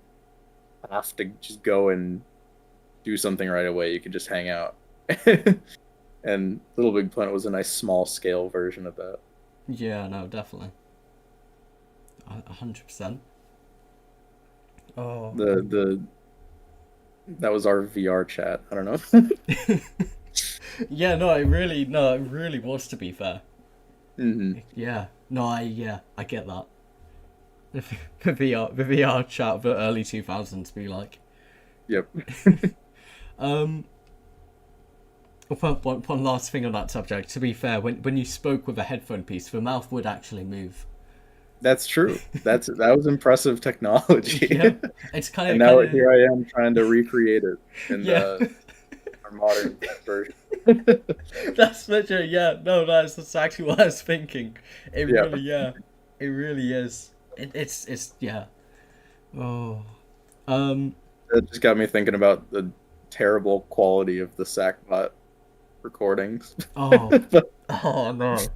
have to just go and do something right away. You can just hang out. And Little Big Planet was a nice small scale version of that.
Yeah, no, definitely, 100%. Oh,
The that was our VR chat. I don't know.
yeah, no, it really was. To be fair,
Hmm.
yeah, no, I get that. The VR chat of the early 2000s be like.
Yep.
Um, one last thing on that subject. To be fair, when you spoke with a headphone piece, the mouth would actually move.
That's true. That was impressive technology.
Yeah, it's
And
kind
now
of
here I am trying to recreate it in
yeah.
our modern version.
That's literally yeah. No, that's exactly what I was thinking. It
Yeah.
really yeah, it really is. It's yeah. Oh, um,
That just got me thinking about the terrible quality of the Sackbot recordings.
oh,
But
oh no,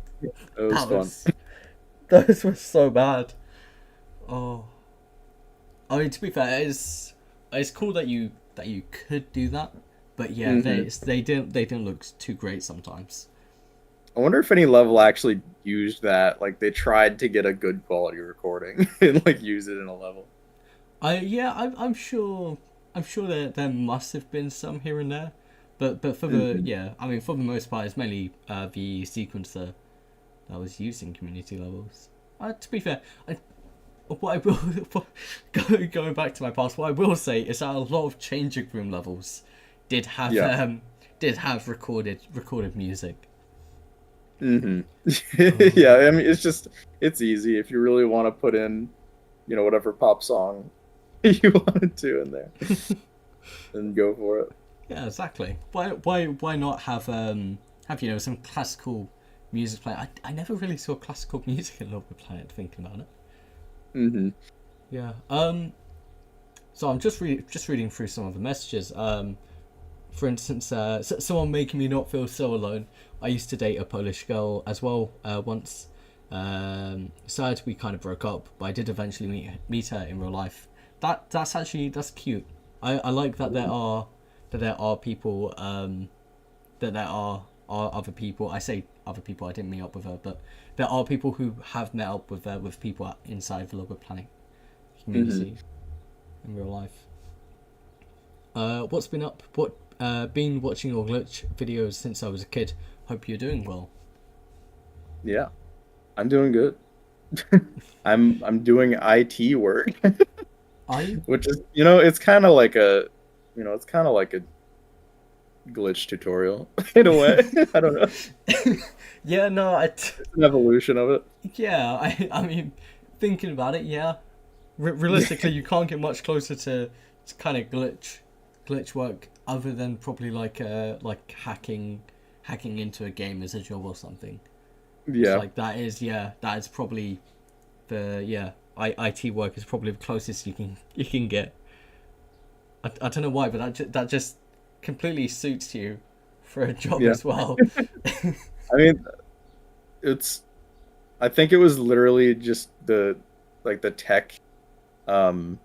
it was
that
fun.
was those were so bad. Oh, I mean to be fair, it's cool that you could do that, but yeah,
Hmm.
they didn't look too great sometimes.
I wonder if any level actually used that. Like they tried to get a good quality recording and like use it in a level.
I'm sure there must have been some here and there, but for the
Hmm.
yeah, I mean for the most part, it's mainly the sequencer that was used in community levels. To be fair, what I will going back to my past, what I will say is that a lot of changing room levels did have
Yeah.
recorded music.
Hmm.
Oh,
Yeah, I mean it's easy if you really want to put in, whatever pop song you wanted to in there, then go for it.
yeah, exactly. Why not have some classical music playing? I never really saw classical music in Love Planet. Thinking about it.
Hmm.
Yeah. So I'm just reading through some of the messages. For instance, someone making me not feel so alone. I used to date a Polish girl as well once. Sad we kind of broke up, but I did eventually meet her in real life. That's cute. I like that there are people that there are other people. I say other people. I didn't meet up with her, but there are people who have met up with people inside the Logo Planning
Hmm.
community in real life. What's been up? What been watching your glitch videos since I was a kid. Hope you're doing well.
Yeah, I'm doing good. I'm doing IT work,
Are you?
which is, it's kind of like a glitch tutorial in a way. I don't know.
Yeah, no,
It's an evolution of
yeah, I mean, thinking about it, yeah.
it.
Realistically, you can't get much closer to kind of glitch work other than probably like hacking into a game as a job or something. It's
Yeah.
like that is probably IT work is probably the closest you can get. I don't know why, but that just completely suits you for a job
Yeah.
as well.
I mean, it's I think it was literally just the tech um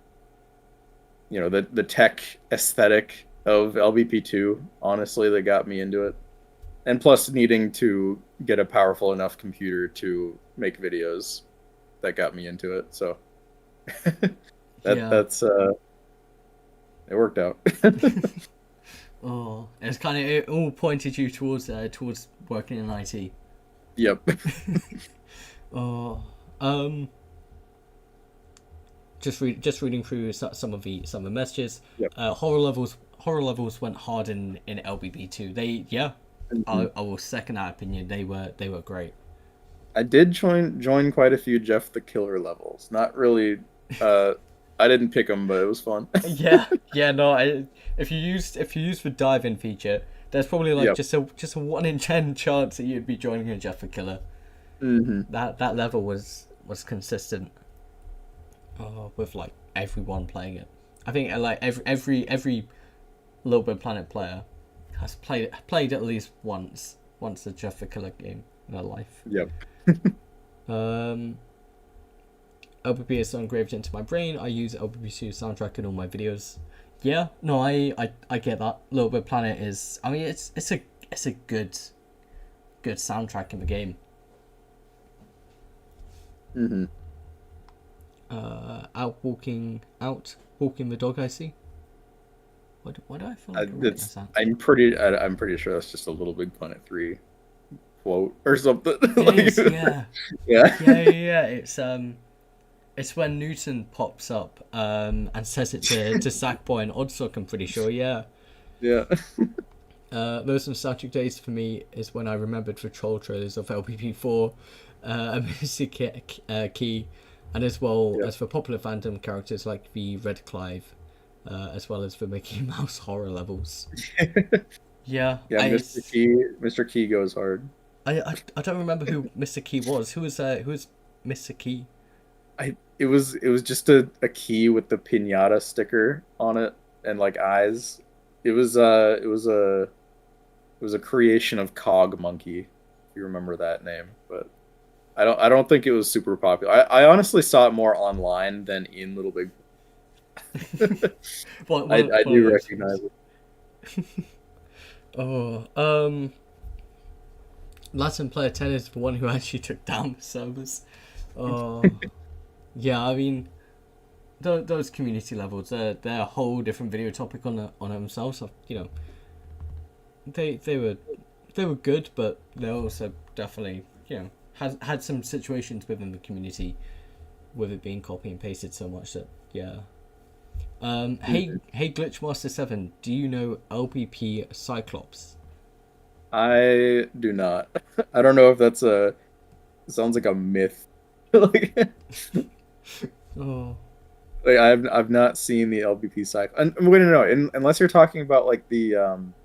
the tech aesthetic of LBP2 honestly that got me into it. And plus needing to get a powerful enough computer to make videos that got me into it. So
Yeah.
that's it worked out.
Oh, it's kind of it all pointed you towards working in IT.
Yep.
Oh, um, just reading through some of the messages.
Yep.
Horror levels went hard in LBB two. They yeah,
Mhm.
I will second that opinion. They were great.
I did join quite a few Jeff the Killer levels. Not really uh I didn't pick them, but it was fun.
Yeah, yeah. No, if you use the dive in feature, there's probably like
Yep.
just a 1 in 10 chance that you'd be joining a Jaffa Killer.
Hmm.
That level was consistent with like everyone playing it. I think like every Little Big Planet player has played at least once a Jaffa Killer game in their life.
Yep.
Um, LBP is so engraved into my brain. I use LBP2 soundtrack in all my videos. Yeah, no, I get that. Little Big Planet is. I mean, it's a good soundtrack in the game.
Hmm.
Out walking the dog. I see. Why do I feel like I'm writing
It's
this out?
I'm pretty sure that's just a Little Big Planet 3 quote or something.
It
Like,
is, yeah,
yeah.
yeah. It's when Newton pops up and says it to Sackboy and Oddsock. I'm pretty sure, yeah.
Yeah.
Most nostalgic days for me is when I remembered the troll trailers of LPP4, a music key, and as well
Yeah.
as for popular fandom characters like the Red Clive, as well as the Mickey Mouse horror levels. Yeah,
Yeah, Mr. Key goes hard.
I don't remember who Mr. Key was. Who was Mr. Key?
It was just a key with the piñata sticker on it and like eyes. It was a creation of Cog Monkey, if you remember that name. But I don't think it was super popular. I honestly saw it more online than in Little Big. I
One of
do
those
recognize
things.
it.
Oh, Latin Player 10 is the one who actually took down the servers. Oh, yeah, I mean, those community levels, they're a whole different video topic on themselves. You know, they were good, but they also definitely, had some situations within the community with it being copy and pasted so much that, yeah. Hey GlitchMaster7, do you know LBP Cyclops?
I do not. I don't know if that's a sounds like a myth. like,
Oh,
I've not seen the LBP cycle. And wait, no, unless you're talking about like the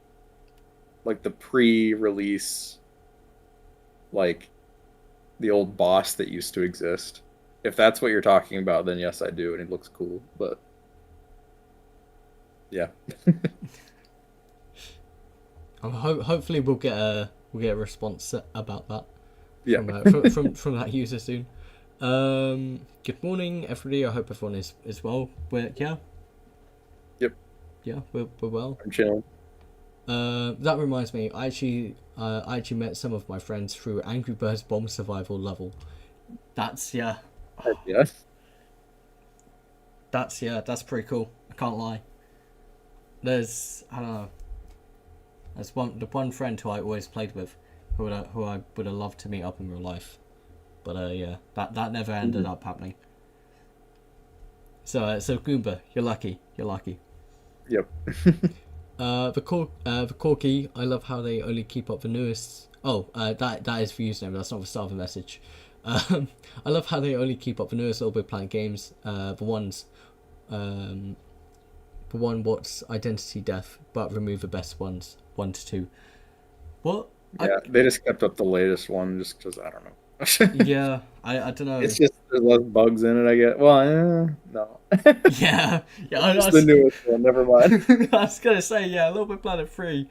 pre-release, like the old boss that used to exist. If that's what you're talking about, then yes, I do, and it looks cool. But yeah,
hopefully we'll get a response about that
yeah,
from that user soon. Good morning, everybody. I hope everyone is well. Yeah,
yep.
we're well.
I'm chilling.
That reminds me. I actually met some of my friends through Angry Birds Bomb Survival level. That's yeah.
Heck yeah.
That's pretty cool. I can't lie. I don't know. There's the one friend who I always played with, who I would have loved to meet up in real life, but yeah, that never ended up happening. So Goomba, you're lucky. You're lucky.
Yep.
The Corky, I love how they only keep up the newest. Oh, that is the username. That's not the start of the message. I love how they only keep up the newest Little Big Planet games. The one what's identity death, but remove the best ones, 1 to 2. What?
Yeah, they just kept up the latest one just because I don't know.
Yeah, I don't know.
It's just there's less bugs in it, I guess. Well, no.
Yeah, yeah. I
It's the
was,
newest one. Never mind.
I was gonna say yeah, a Little Bit Planet 3.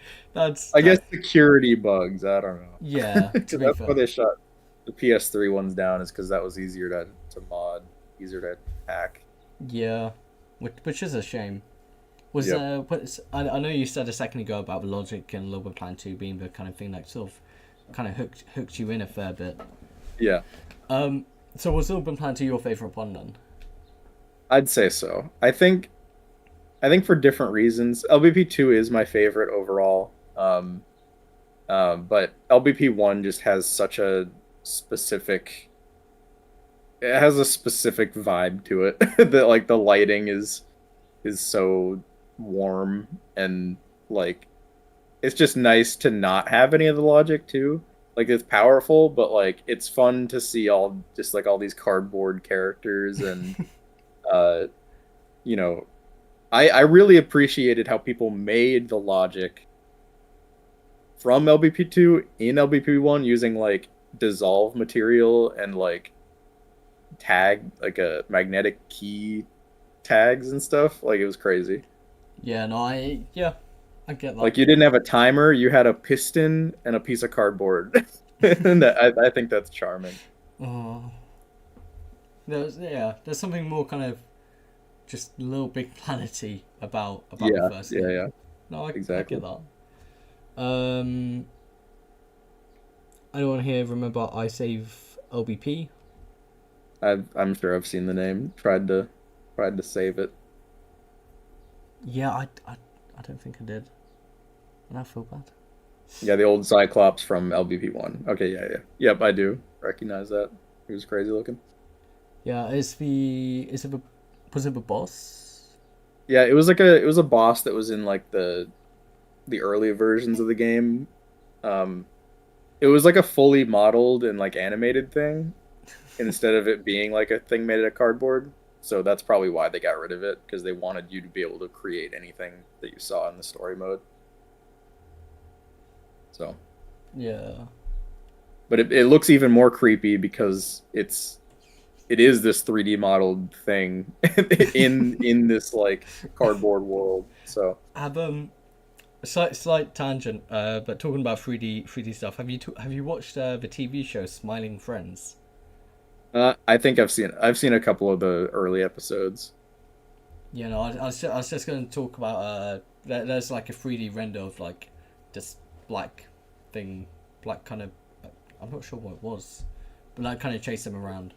I guess
That.
security bugs. I don't know.
Yeah, to
Because
be
that's why
fair.
they shut the PS3 ones down. Is because that was easier to mod, easier to hack.
Yeah, which is a shame. Was
Yep.
I know you said a second ago about the logic and Little Bit Planet 2 being the kind of thing that sort of kind of hooked you in a fair bit.
Yeah,
So was Little Bit Planet 2 your favorite one then?
I'd say so. I think for different reasons. LBP2 is my favorite overall. But LBP1 just has such a specific. It has a specific vibe to it that like the lighting is so warm and like it's just nice to not have any of the logic too. Like it's powerful, but like it's fun to see all these cardboard characters and uh you know I really appreciated how people made the logic from LBP2 in LBP1 using like dissolve material and like tag like a magnetic key tags and stuff. Like it was crazy.
Yeah, no, I get that.
Like you didn't have a timer, you had a piston and a piece of cardboard. And I think that's charming.
Oh, there's something more kind of just Little Big Planety about the
Yeah,
first
yeah,
game.
yeah,
No, I get
exactly.
that. Um, Anyone here remember I Save LBP?
I'm sure I've seen the name. Tried to save it.
Yeah, I don't think I did, and I feel bad.
Yeah, the old Cyclops from LBP1. Okay, yeah, yeah. Yep, I do recognize that. He was crazy looking.
Yeah, was it the boss?
Yeah, it was a boss that was in like the early versions of the game. Um, it was like a fully modeled and like animated thing instead of it being like a thing made out of cardboard. So that's probably why they got rid of it because they wanted you to be able to create anything that you saw in the story mode. So,
Yeah.
but it looks even more creepy because it is this 3D modeled thing in this like cardboard world. So
Have slight tangent, but talking about 3D stuff. Have you watched the TV show Smiling Friends?
I think I've seen a couple of the early episodes.
You know, I was just going to talk about there's like a 3D render of like this black thing, black kind of, I'm not sure what it was, but that kind of chased them around.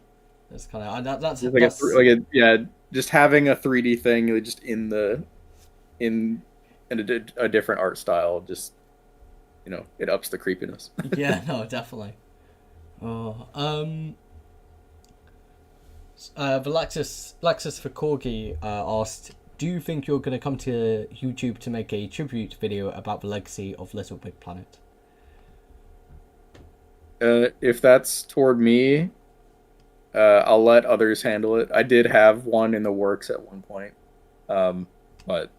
That's kind of
Just
that's
yeah, just having a 3D thing just in a different art style, just it ups the creepiness.
yeah, no, definitely. Oh, the Laxus for Corgi asked, "Do you think you're going to come to YouTube to make a tribute video about the legacy of Little Big Planet?"
If that's toward me, I'll let others handle it. I did have one in the works at one point, but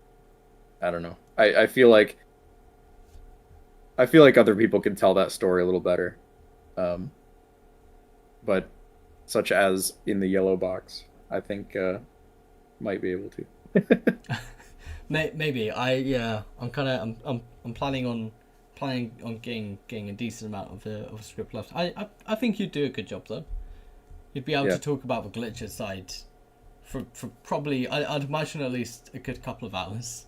I don't know. I feel like other people can tell that story a little better. Um, but such as in the yellow box, I think might be able to.
Maybe I'm kind of I'm planning on getting a decent amount of script left. I think you'd do a good job though. You'd be able
Yeah.
to talk about the glitches side for probably I'd imagine at least a good couple of hours.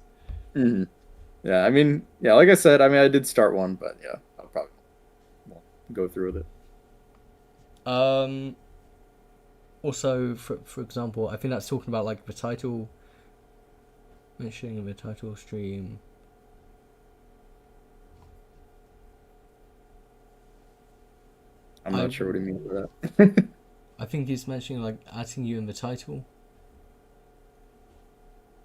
Mhm. Yeah. I mean, yeah. Like I said, I mean, I did start one, but yeah, I'll probably won't go through with it.
Um, Also, for example, I think that's talking about like the title, mentioning the title stream.
I'm
I
not sure what he means by that.
I think he's mentioning like adding you in the title.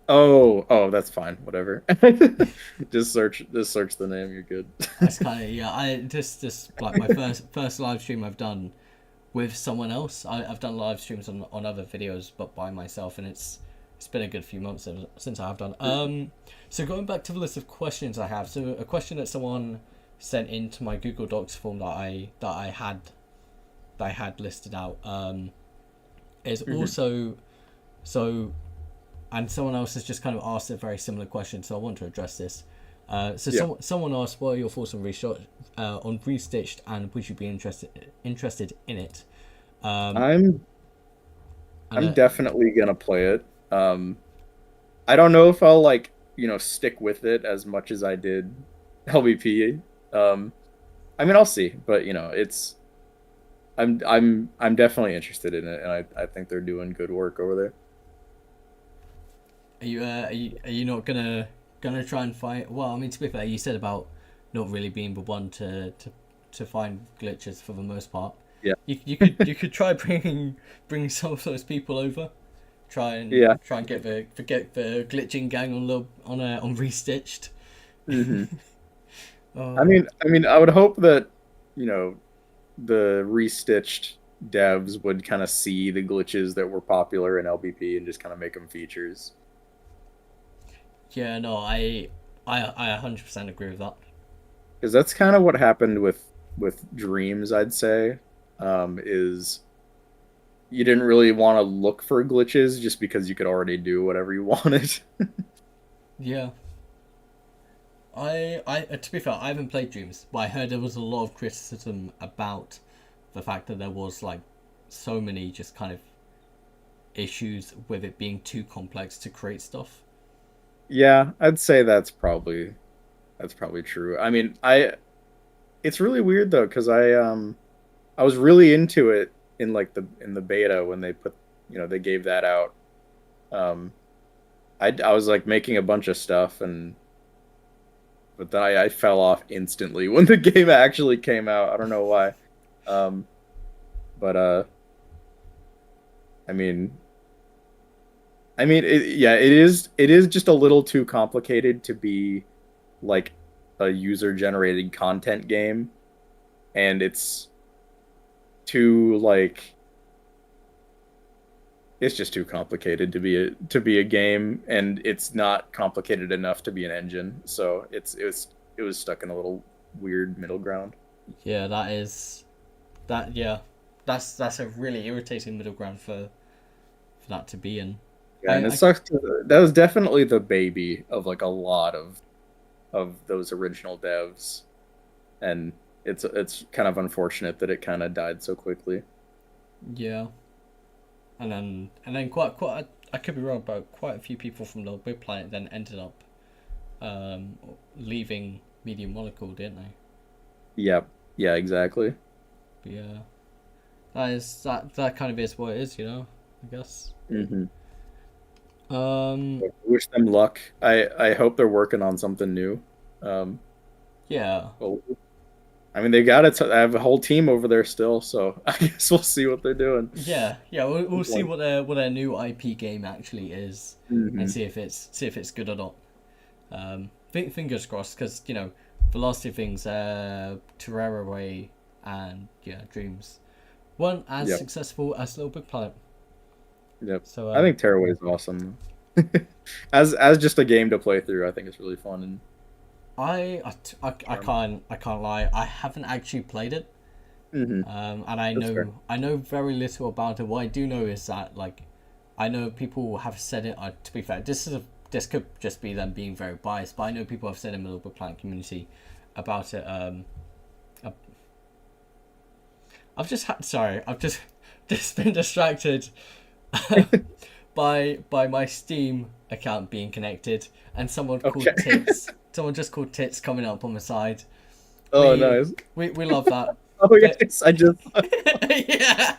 Oh, that's fine. Whatever. Just search the name. You're good.
That's kind of yeah. I just like my first live stream I've done with someone else. I've done live streams on other videos, but by myself, and it's been a good few months since I have done. So going back to the list of questions I have, so a question that someone sent into my Google Docs form that I had listed out is
Mhm.
also so, and someone else has just kind of asked a very similar question, so I want to address this.
Yeah.
Someone asked, "What are your thoughts on Restitched, and would you be interested in it?" Um,
I'm
and
I'm definitely gonna play it. I don't know if I'll like, stick with it as much as I did LVP. I mean, I'll see, but I'm definitely interested in it, and I think they're doing good work over there.
are you not gonna try and find? Well, I mean, to be fair, you said about not really being the one to find glitches for the most part.
Yeah.
You could try bringing some of those people over.
Yeah.
Try and get the glitching gang on Restitched.
Hmm.
Oh
I mean, I would hope that, you know, the restitched devs would kind of see the glitches that were popular in LBP and just kind of make them features.
yeah, no, I 100% agree with that.
because that's kind of what happened with Dreams, I'd say. Is you didn't really want to look for glitches just because you could already do whatever you wanted.
Yeah. To be fair, I haven't played Dreams, but I heard there was a lot of criticism about the fact that there was like so many just kind of issues with it being too complex to create stuff.
Yeah, I'd say that's probably true. I mean, I it's really weird though because I was really into it in like the beta when they put they gave that out. Um, I was like making a bunch of stuff and but then I fell off instantly when the game actually came out. I don't know why. Um, but I mean, yeah, it is just a little too complicated to be like a user generated content game, and it's too like it's just too complicated to be a game, and it's not complicated enough to be an engine. So it was stuck in a little weird middle ground.
Yeah, that is that. Yeah, that's a really irritating middle ground for that to be in.
Yeah, and it
I
sucks. That was definitely the baby of like a lot of those original devs, and it's kind of unfortunate that it kind of died so quickly.
yeah, and then quite I could be wrong, but quite a few people from LittleBigPlanet then ended up um, leaving Medium Molecule, didn't they?
Yep. Yeah, exactly.
But yeah, that kind of is what it is, I guess.
Hmm.
Um,
Wish them luck. I hope they're working on something new. Um,
yeah,
well, I mean, they got it. I have a whole team over there still, so I guess we'll see what they're doing.
yeah. We'll see what their new IP game actually is, and
Hmm.
see if it's good or not. Fingers crossed, because the last two things, Terraria and yeah, Dreams, weren't as
Yep.
successful as Little Big Planet.
Yep.
So
I think Tearaway is awesome. As just a game to play through, I think it's really fun and
I
charming.
can't lie. I haven't actually played it,
Hmm.
and I
That's fair.
know I know very little about it. What I do know is that like I know people have said it. To be fair, this could just be them being very biased, but I know people have said in the Little Big Planet community about it. Uh, I've just just been distracted by my Steam account being connected, and someone
Okay.
called Tits. Someone just called Tits coming up on the side.
Oh,
We
nice.
we love that.
Oh,
But
yes. I just.
yeah.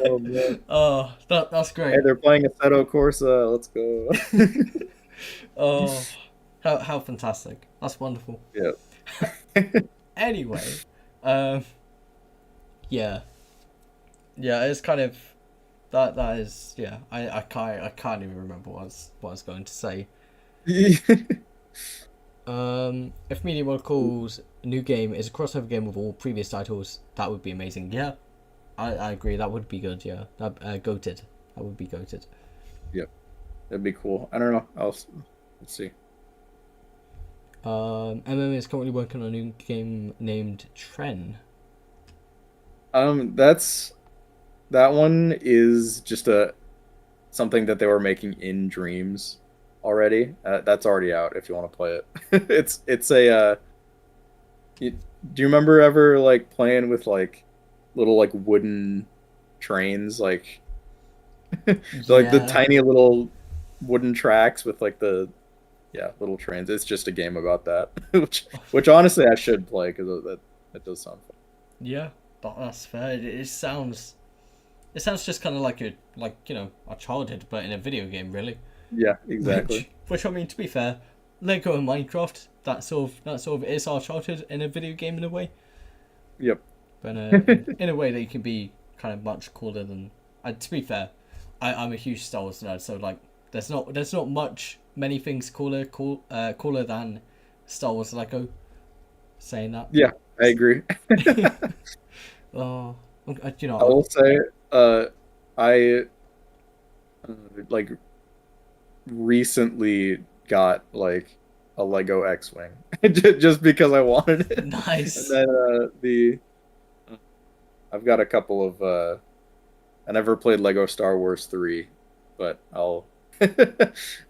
Oh man.
Oh, that's
Hey,
great.
they're playing Assetto Corsa. Let's go.
Oh, how fantastic. That's wonderful.
Yeah.
Anyway, um, yeah, yeah. It's kind of that is yeah. I can't even remember what I was going to say. If Media World calls a new game is a crossover game with all previous titles, that would be amazing. Yeah, I agree. That would be good. Yeah, that goated. That would be goated.
Yep. That'd be cool. I don't know. Let's see.
MM is currently working on a new game named Tren.
That's that one is just a something that they were making in Dreams already. That's already out if you want to play it. It's a you, do you remember ever like playing with like little like wooden trains like the
Yeah.
tiny little wooden tracks with like the yeah, little trains. It's just a game about that. Which honestly I should play because that does sound fun.
Yeah, but that's fair. It sounds just kind of like a childhood, but in a video game, really.
Yeah, exactly.
Which I mean, to be fair, Lego and Minecraft, that sort of is our childhood in a video game in a way,
Yep.
but in a way that you can be kind of much cooler than. To be fair, I'm a huge Star Wars nerd, so like, there's not many things cooler than Star Wars Lego. Saying that.
Yeah, I agree.
Oh,
I will say, uh, I like recently got like a Lego X-wing just because I wanted it. And
Nice.
then I've got a couple of I never played Lego Star Wars 3, but I'll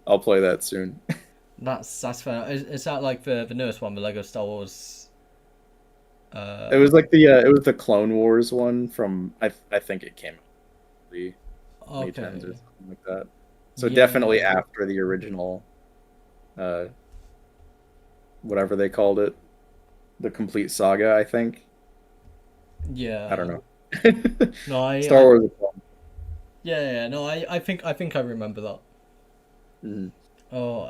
I'll play that soon.
That's fair. Is that like the newest one, the Lego Star Wars?
It
Uh,
was like it was the Clone Wars one from I think it came out in the 2010s or
okay.
something like that. So definitely
Yeah.
after the original uh whatever they called it, the complete saga, I think. I don't
Yeah.
know.
No,
Star Wars is fun.
yeah. No, I think I remember that.
Mhm.
Oh,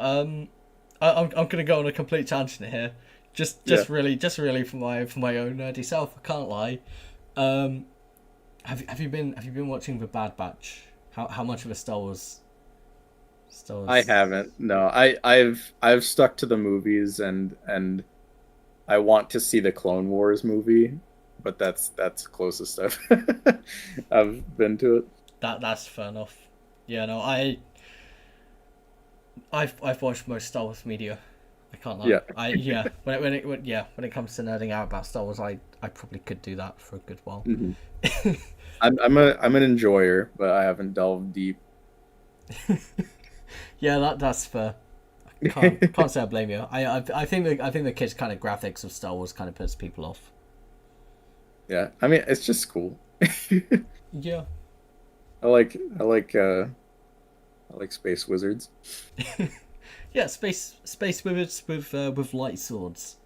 I'm gonna go on a complete tangent here.
Yeah.
Just really for my own nerdy self. I can't lie. Um, have you been watching the Bad Batch? How much of a Star
I
Wars?
haven't. No. I've stuck to the movies and I want to see the Clone Wars movie, but that's closest I've been to it.
That's fair enough. Yeah, no, I've watched most Star Wars media. I can't lie.
Yeah.
I when it comes to nerding out about Star Wars, I probably could do that for a good while.
Mhm. I'm an enjoyer, but I haven't delved deep.
Yeah, that's fair. Can't say I blame you. I think the kids kind of graphics of Star Wars kind of puts people off.
Yeah. I mean, it's just cool.
Yeah.
I like I like space wizards.
Yeah, space wizards with light swords.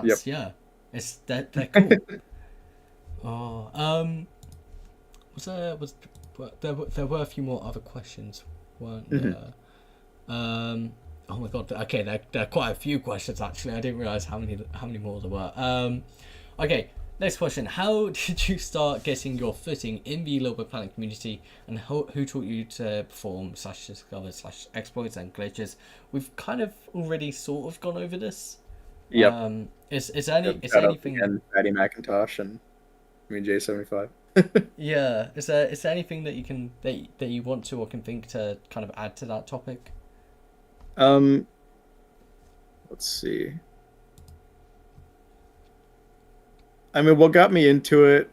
Yep.
That's yeah. It's they're cool. Oh, was there were a few more other questions, weren't
Mhm.
there? Oh my god. Okay, there are quite a few questions actually. I didn't realize how many more there were. Okay. Next question. How did you start getting your footing in the Little Big Planet community, and who taught you to perform slash discover slash exploits and glitches? We've kind of already sort of gone over this.
Yep. Yep.
Is there
Shout out
anything?
again, Patty McIntosh and me J75.
Yeah, is there anything that you can that you want to or can think to kind of add to that topic?
Um, let's see. I mean, what got me into it,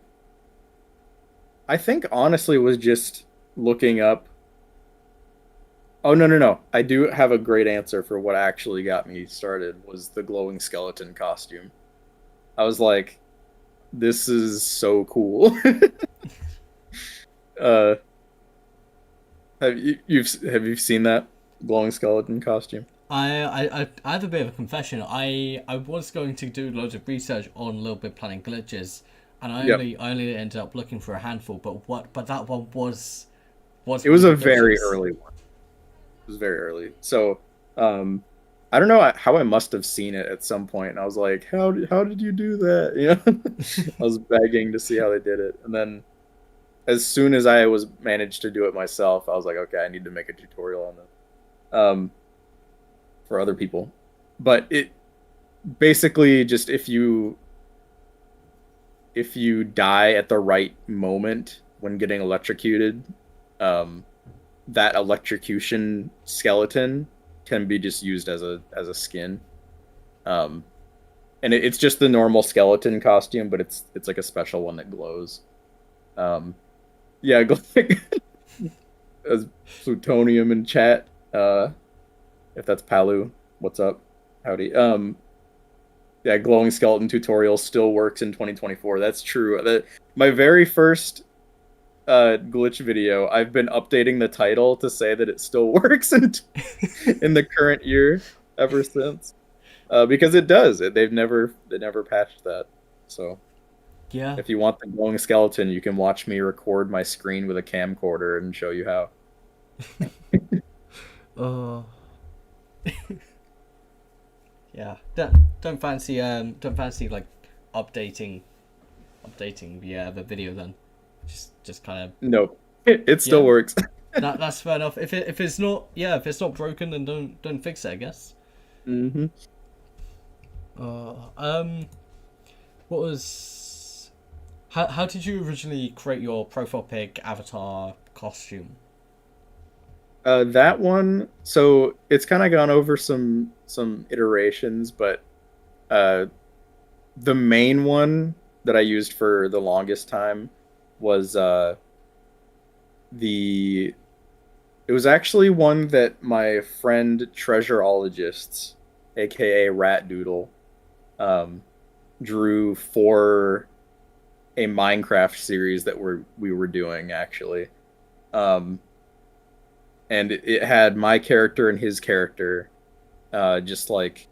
I think honestly was just looking up. Oh, no, no, no. I do have a great answer for what actually got me started was the glowing skeleton costume. I was like, this is so cool. Uh, have you seen that glowing skeleton costume?
I have a bit of a confession. I was going to do loads of research on Little Big Planet glitches, and
Yep.
I only ended up looking for a handful. But that one was
It
one
was
of the
a very
glitches.
early one. It was very early. So, I don't know how I must have seen it at some point, and I was like, how did you do that?" I was begging to see how they did it, and then as soon as I was managed to do it myself, I was like, okay, I need to make a tutorial on this for other people. But it basically just if you die at the right moment when getting electrocuted, um, that electrocution skeleton can be just used as a skin. Um, and it's just the normal skeleton costume, but it's like a special one that glows. Um, yeah, as plutonium in chat. If that's Palu, what's up? Howdy. Yeah, glowing skeleton tutorial still works in 2024. That's true. My very first glitch video, I've been updating the title to say that it still works in the current year ever since. Because it does. They never patched that. So
Yeah.
if you want the glowing skeleton, you can watch me record my screen with a camcorder and show you how.
Oh. Yeah. Don't fancy like updating the video then. Just kind of
No, it still
yeah.
works.
That's fair enough. If it's not if it's not broken then don't fix it, I guess.
Hmm.
Uh, um, what was how did you originally create your profile pic avatar costume?
That one, so it's kind of gone over some iterations, but uh, the main one that I used for the longest time was the. It was actually one that my friend Treasureologists, aka Rat Doodle, um, drew for a Minecraft series that we were doing actually. Um, and it had my character and his character just like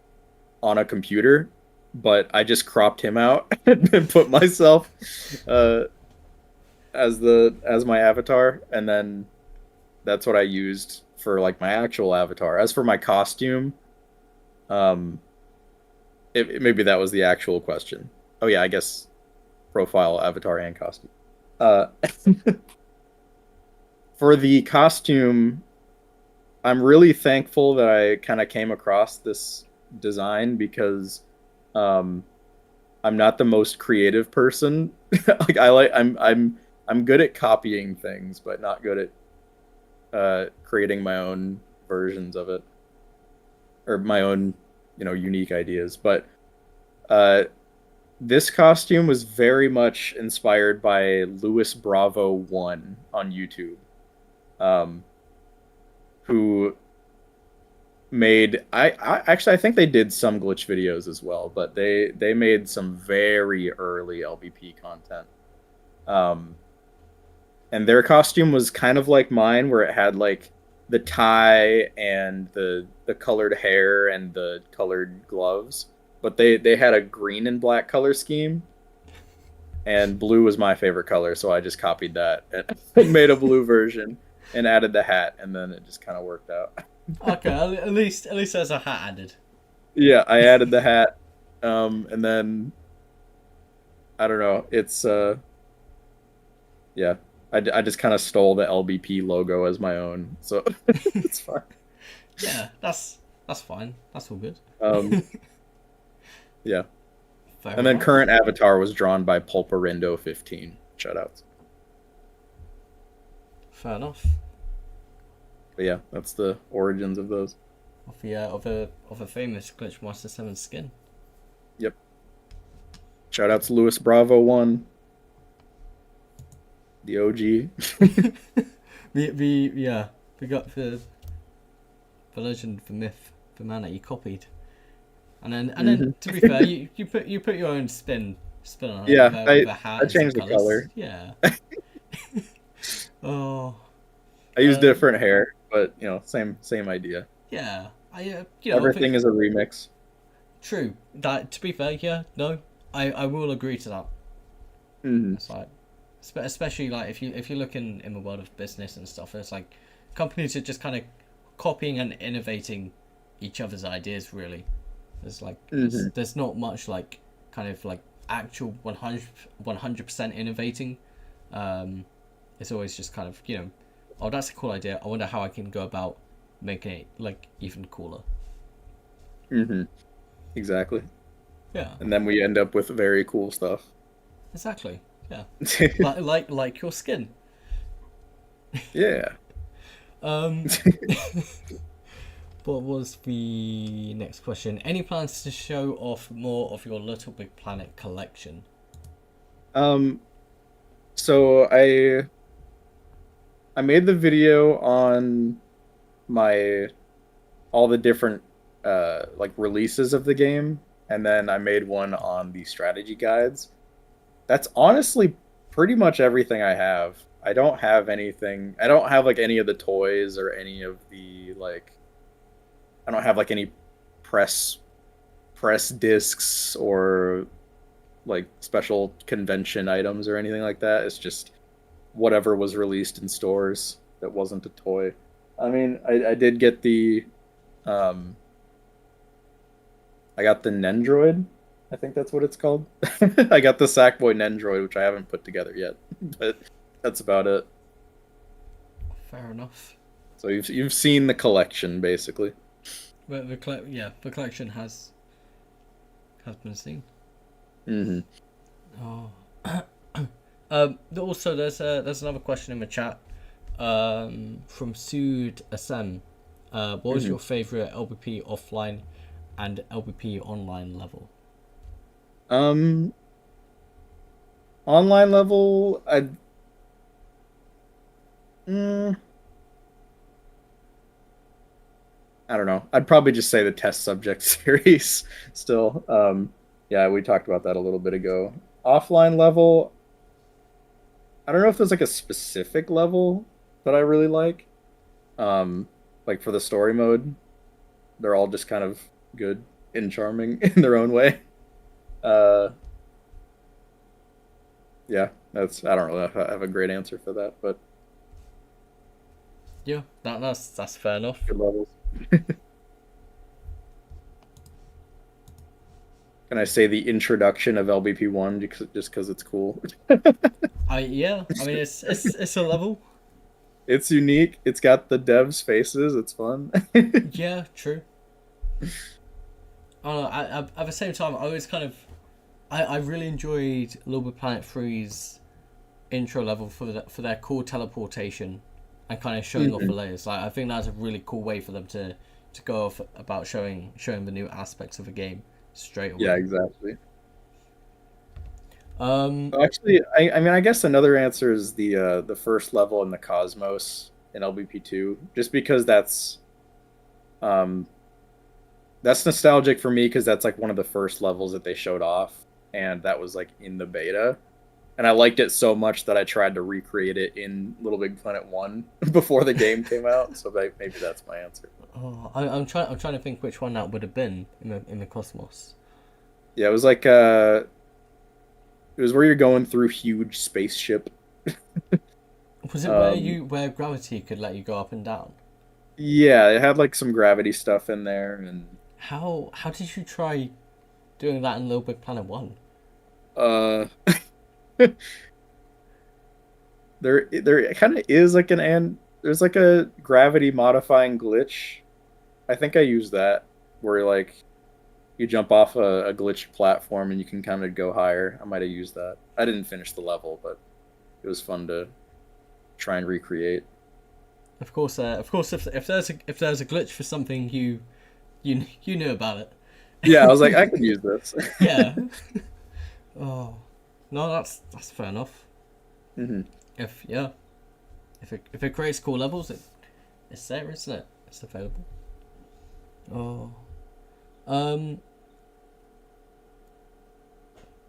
on a computer, but I just cropped him out and put myself uh, as my avatar, and then that's what I used for like my actual avatar. As for my costume, um, maybe that was the actual question. Oh yeah, I guess profile, avatar, and costume. Uh, for the costume, I'm really thankful that I kind of came across this design because um, I'm not the most creative person. Like I'm good at copying things, but not good at creating my own versions of it or my own, unique ideas. But uh, this costume was very much inspired by Louis Bravo One on YouTube, um, who made I actually I think they did some glitch videos as well, but they made some very early LBP content. Um, and their costume was kind of like mine, where it had like the tie and the colored hair and the colored gloves, but they had a green and black color scheme, and blue was my favorite color, so I just copied that and made a blue version and added the hat, and then it just kind of worked out.
Okay, at least there's a hat added.
Yeah, I added the hat, and then I don't know. Yeah, I just kind of stole the LBP logo as my own, so it's fine.
Yeah, that's fine. That's all good.
Um, yeah,
Fair
and then
enough.
current avatar was drawn by Pulparindo 15. Shoutouts.
Fair enough.
But yeah, that's the origins of those.
Of the of a famous GlitchMaster7 skin.
Yep. Shoutouts Louis Bravo 1, the OG.
The yeah, we got the legend, the myth, the man that you copied. And then
Hmm.
to be fair, you put your own spin on it
Yeah,
with a hat
I
and some
changed the
colours.
color.
Yeah. Oh.
I used
Um.
different hair, but same idea.
Yeah. I I think
Everything is a remix.
true. That to be fair, yeah. No, I will agree to that.
Hmm.
It's like, especially like if you look in the world of business and stuff, it's like companies are just kind of copying and innovating each other's ideas. Really, there's like
Hmm.
there's not much like kind of like actual 100% innovating. Um, it's always just kind of oh, that's a cool idea. I wonder how I can go about making it like even cooler.
Hmm. Exactly.
Yeah,
And then we end up with very cool stuff.
exactly. Yeah, like your skin.
Yeah.
Um, what was the next question? Any plans to show off more of your Little Big Planet collection?
Um, so I made the video on my all the different like releases of the game, and then I made one on the strategy guides. That's honestly pretty much everything I have. I don't have anything. I don't have like any of the toys or any of the like I don't have like any press press discs or like special convention items or anything like that. It's just whatever was released in stores that wasn't a toy. I mean, I did get um I got the Nendroid. I think that's what it's called. I got the Sackboy Nendroid, which I haven't put together yet, but that's about it.
Fair enough.
So you've seen the collection basically.
But the collection has been seen.
Hmm.
Oh. Also, there's another question in the chat. From Sud SM, what was
Hmm.
your favorite LBP offline and LBP online level?
Um, Online level, mm, I don't know. I'd probably just say the test subject series still. Yeah, we talked about that a little bit ago. Offline level, I don't know if there's like a specific level that I really Um, like for the story mode, they're all just kind of good and charming in their own way. Uh, yeah, I don't really have a great answer for that, but
Yeah, that's fair enough.
good levels. Can I say the introduction of LBP1 just because it's cool?
I mean it's a level.
It's unique. It's got the devs' faces. It's fun.
Yeah, true. I don't know, at the same time, I was kind of I really enjoyed LittleBigPlanet 3's intro level for their cool teleportation and kind of showing off the
Mhm.
layers. Like I think that's a really cool way for them to go off about showing the new aspects of the game straight
Yeah,
away.
exactly.
Um,
Actually, I mean, I guess another answer is the first level in the Cosmos in LBP2, just because um that's nostalgic for me because that's like one of the first levels that they showed off, and that was like in the beta. And I liked it so much that I tried to recreate it in Little Big Planet 1 before the game came out. So maybe that's my answer.
I'm trying to think which one that would have been in the Cosmos.
Yeah, it was where you're going through huge spaceship.
Was it
Um,
where gravity could let you go up and down?
yeah, it had like some gravity stuff in there, and
How did you try doing that in Little Big Planet 1?
uh, there kind of is like there's like a gravity modifying glitch. I think I used that where like you jump off a glitched platform and you can kind of go higher. I might have used that. I didn't finish the level, but it was fun to try and recreate.
Of course, if there's a glitch for something, you knew about
Yeah, I was like, I
it.
could use this.
Yeah. Oh no, that's fair enough.
Hmm.
If yeah, if it creates cool levels, it's there, isn't it? It's available. Oh. Um.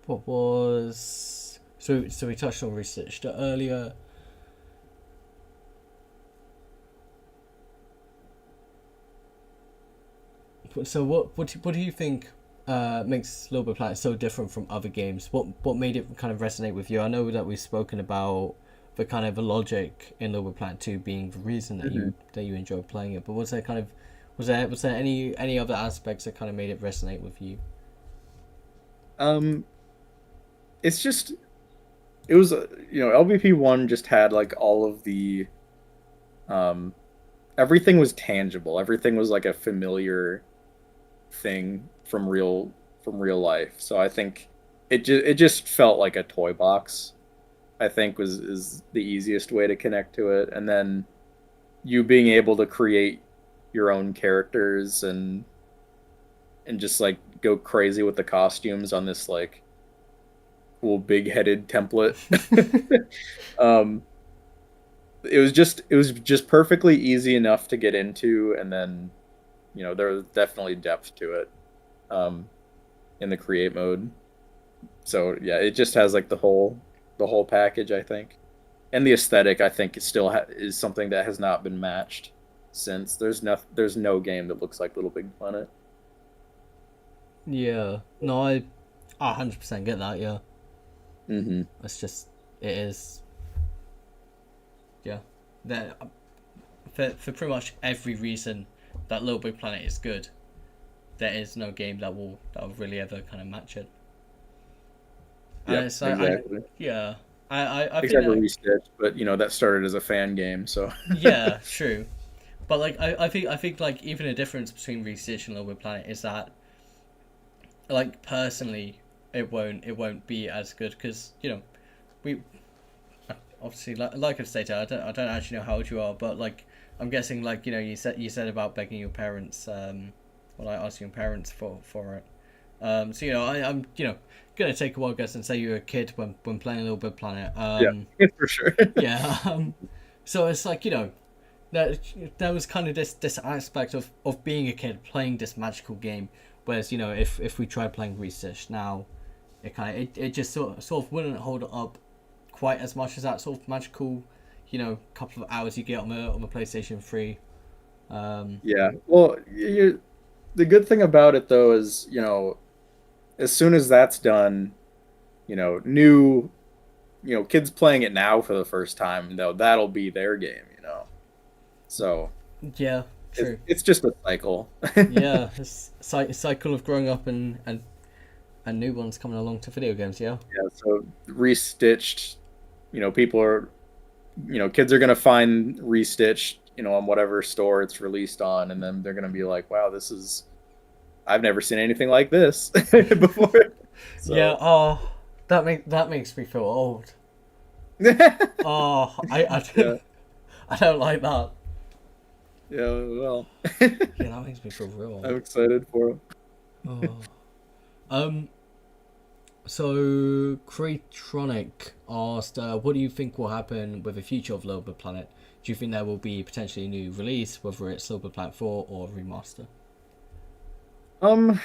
What was so we touched on research earlier. So what do you think makes Little Big Planet so different from other games? What made it kind of resonate with you? I know that we've spoken about the kind of the logic in Little Big Planet 2 being the reason
Hmm.
that you enjoyed playing it, but was there kind of was there any other aspects that kind of made it resonate with you?
Um, it's just it was LBP1 just had like all of the um everything was tangible. Everything was like a familiar thing from real life. So I think it just felt like a toy box. I think was is the easiest way to connect to it. And then you being able to create your own characters and just like go crazy with the costumes on this like cool big-headed template. um it was just perfectly easy enough to get into, and then there was definitely depth to it um in the create mode. So yeah, it just has like the whole package, I think. And the aesthetic, I think, is something that has not been matched since. There's no game that looks like Little Big Planet.
Yeah, no, I 100% get that. Yeah,
Hmm.
it's just it is. Yeah, that for pretty much every reason that Little Big Planet is good, there is no game that will really ever kind of match it. And
Yep,
it's like I
exactly.
yeah I think
Except for
that
Restitch, but that started as a fan game, so
yeah true. But like I think like even a difference between Research and Little Big Planet is that like personally it won't be as good because we obviously, like I've stated, I don't actually know how old you are, but like I'm guessing, like you said about begging your parents, or like asking your parents for it. So I'm gonna take a wild guess and say you were a kid when playing Little Big Planet.
Yeah, for sure.
Yeah. So it's like there was kind of this aspect of being a kid playing this magical game, whereas if we tried playing Research now, it just sort of wouldn't hold up quite as much as that sort of magical, couple of hours you get on the PlayStation 3.
Yeah. Well, the good thing about it though is, as soon as that's done, new, kids playing it now for the first time, though, that'll be their game. So
Yeah, true.
it's just a cycle.
Yeah, it's cycle of growing up and new ones coming along to video games. Yeah.
Yeah, so restitched, people are, kids are gonna find restitched, on whatever store it's released on, and then they're gonna be like, wow, I've never seen anything like this before.
Yeah.
So
Oh, that makes me feel old. Oh,
yeah,
I don't like that.
yeah, well,
Yeah, that makes me feel real
I'm
old.
excited for them.
Oh. Um. So, Craytronic asked, what do you think will happen with the future of Little Big Planet? Do you think there will be potentially a new release, whether it's Little Big Planet 4 or remaster?
Um,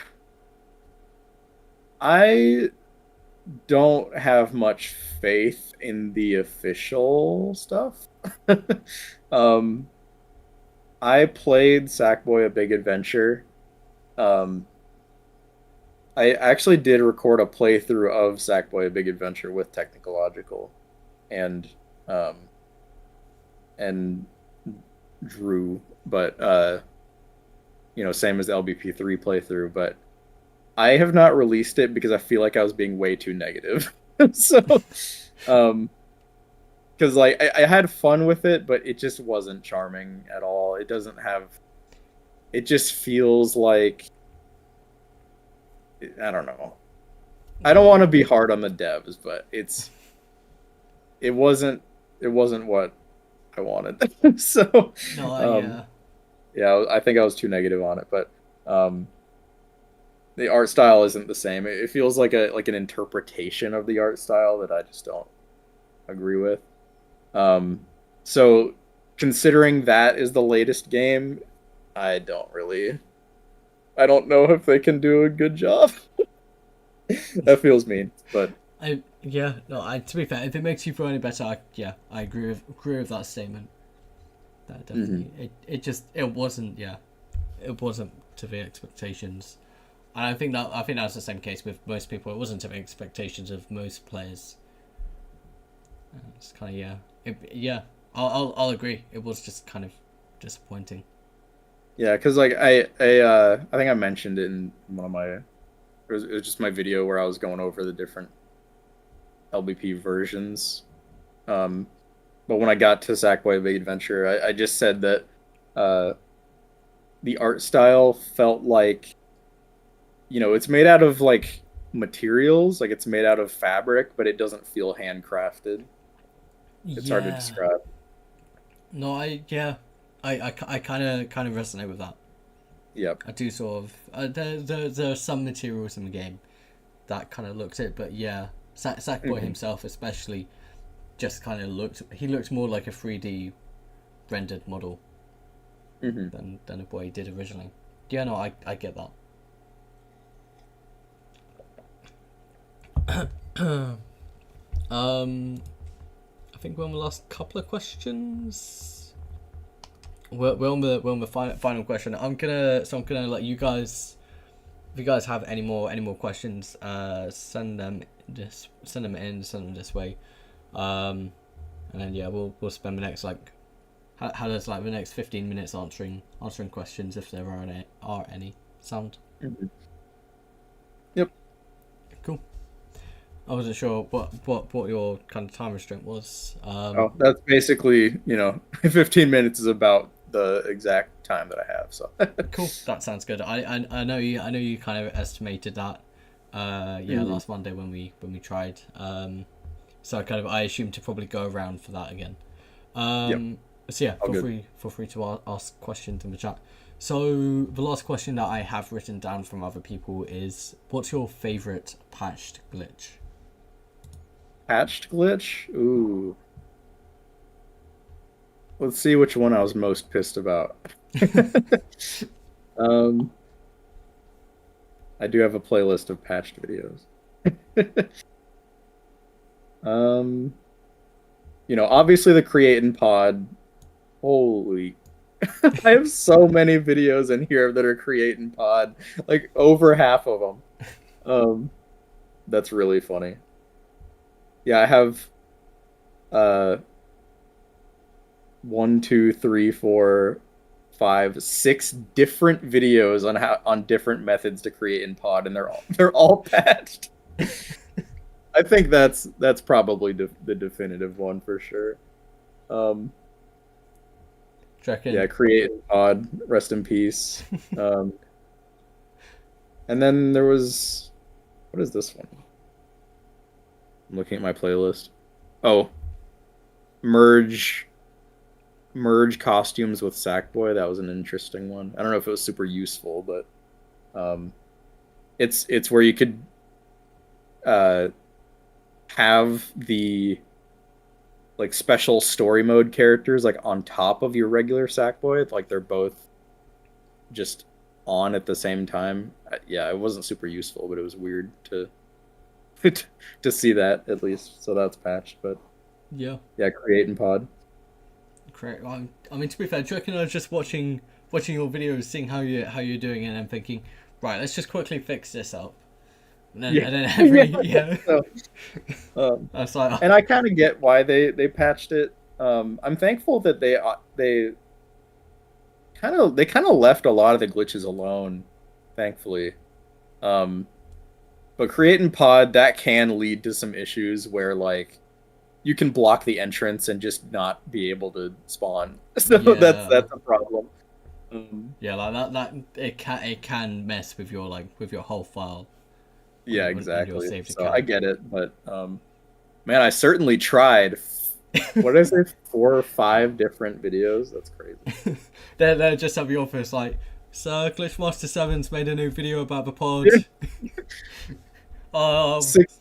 I don't have much faith in the official stuff. um, I played Sackboy: A Big Adventure. Um, I actually did record a playthrough of Sackboy: A Big Adventure with Technological and um and Drew, but same as the LBP3 playthrough, but I have not released it because I feel like I was being way too negative. So, um, because like I had fun with it, but it just wasn't charming at all. It doesn't have. It just feels like I don't know. I don't want to be hard on the devs, but it wasn't it wasn't what I wanted. So,
No,
um,
yeah.
yeah, I think I was too negative on it, but um, the art style isn't the same. It feels like an interpretation of the art style that I just don't agree with. Um, so considering that is the latest game, I don't know if they can do a good job. That feels mean, but
To be fair, if it makes you feel any better, I agree with that statement. That
mhm.
definitely, it wasn't, it wasn't to the expectations. And I think that's the same case with most people. It wasn't to the expectations of most players. It's kind of I'll agree. It was just kind of disappointing.
Yeah, because like I think I mentioned it in one of my it was just my video where I was going over the different LBP versions. Um, but when I got to Sackboy: Big Adventure, I just said that uh, the art style felt like it's made out of like materials, like it's made out of fabric, but it doesn't feel handcrafted. It's hard to
Yeah.
describe.
No, I kind of resonate with that.
Yep.
I do sort of. There are some materials in the game that kind of looks it, but yeah, Sackboy
Hmm.
himself especially just kind of looked. He looked more like a 3D rendered model
Hmm.
than what he did originally. Yeah, no, I get that. I think we're on the last couple of questions. We're on the final question. I'm gonna let you guys. If you guys have any more questions, send them send them this way, and then we'll spend the next how does like the next 15 minutes answering questions if there are any. Sound
Hmm. Yep.
cool? I wasn't sure what your kind of time restraint was.
Oh, that's basically 15 minutes is about the exact time that I have. So.
Cool. That sounds good. I know you kind of estimated that.
Mhm.
Last Monday when we tried. So kind of I assume to probably go around for that again.
Yep,
So yeah,
all good.
feel free to ask questions in the chat. So the last question that I have written down from other people is, what's your favorite patched glitch?
Patched glitch? Ooh. Let's see which one I was most pissed about. Um, I do have a playlist of patched videos. Um, obviously the create and pod. Holy, I have so many videos in here that are create and pod, like over half of them. Um, that's really funny. Yeah, I have uh one, two, three, four, five, six different videos on different methods to create in pod, and they're all patched. I think that's probably the definitive one for sure. Um,
Do you
yeah,
reckon?
create in pod, rest in peace. Um, and then there was what is this one? I'm looking at my playlist. Oh, merge merge costumes with Sackboy. That was an interesting one. I don't know if it was super useful, but um, it's where you could uh, have the like special story mode characters like on top of your regular Sackboy, like they're both just on at the same time. Yeah, it wasn't super useful, but it was weird to to see that at least. So that's patched, but
Yeah,
yeah, create and pod.
correct. I mean, to be fair, do you reckon I was just watching your videos, seeing how you're doing it, and thinking, right, let's just quickly fix this up,
Yeah,
and then
yeah,
every
I
yeah,
think so.
I was like,
And I kind of get why they patched it. I'm thankful that they kind of left a lot of the glitches alone, thankfully. Um, but creating pod that can lead to some issues where like you can block the entrance and just not be able to spawn. So that's
yeah,
that's a problem. Um,
yeah, like that it can mess with your with your whole file
yeah,
on your
exactly.
saved
So I
account.
get it, but man, I certainly tried. What did I say? 4 or 5 different videos. That's crazy.
They're just at the office like, Sir, GlitchMaster7's made a new video about the pod.
Yeah.
Um,
Six.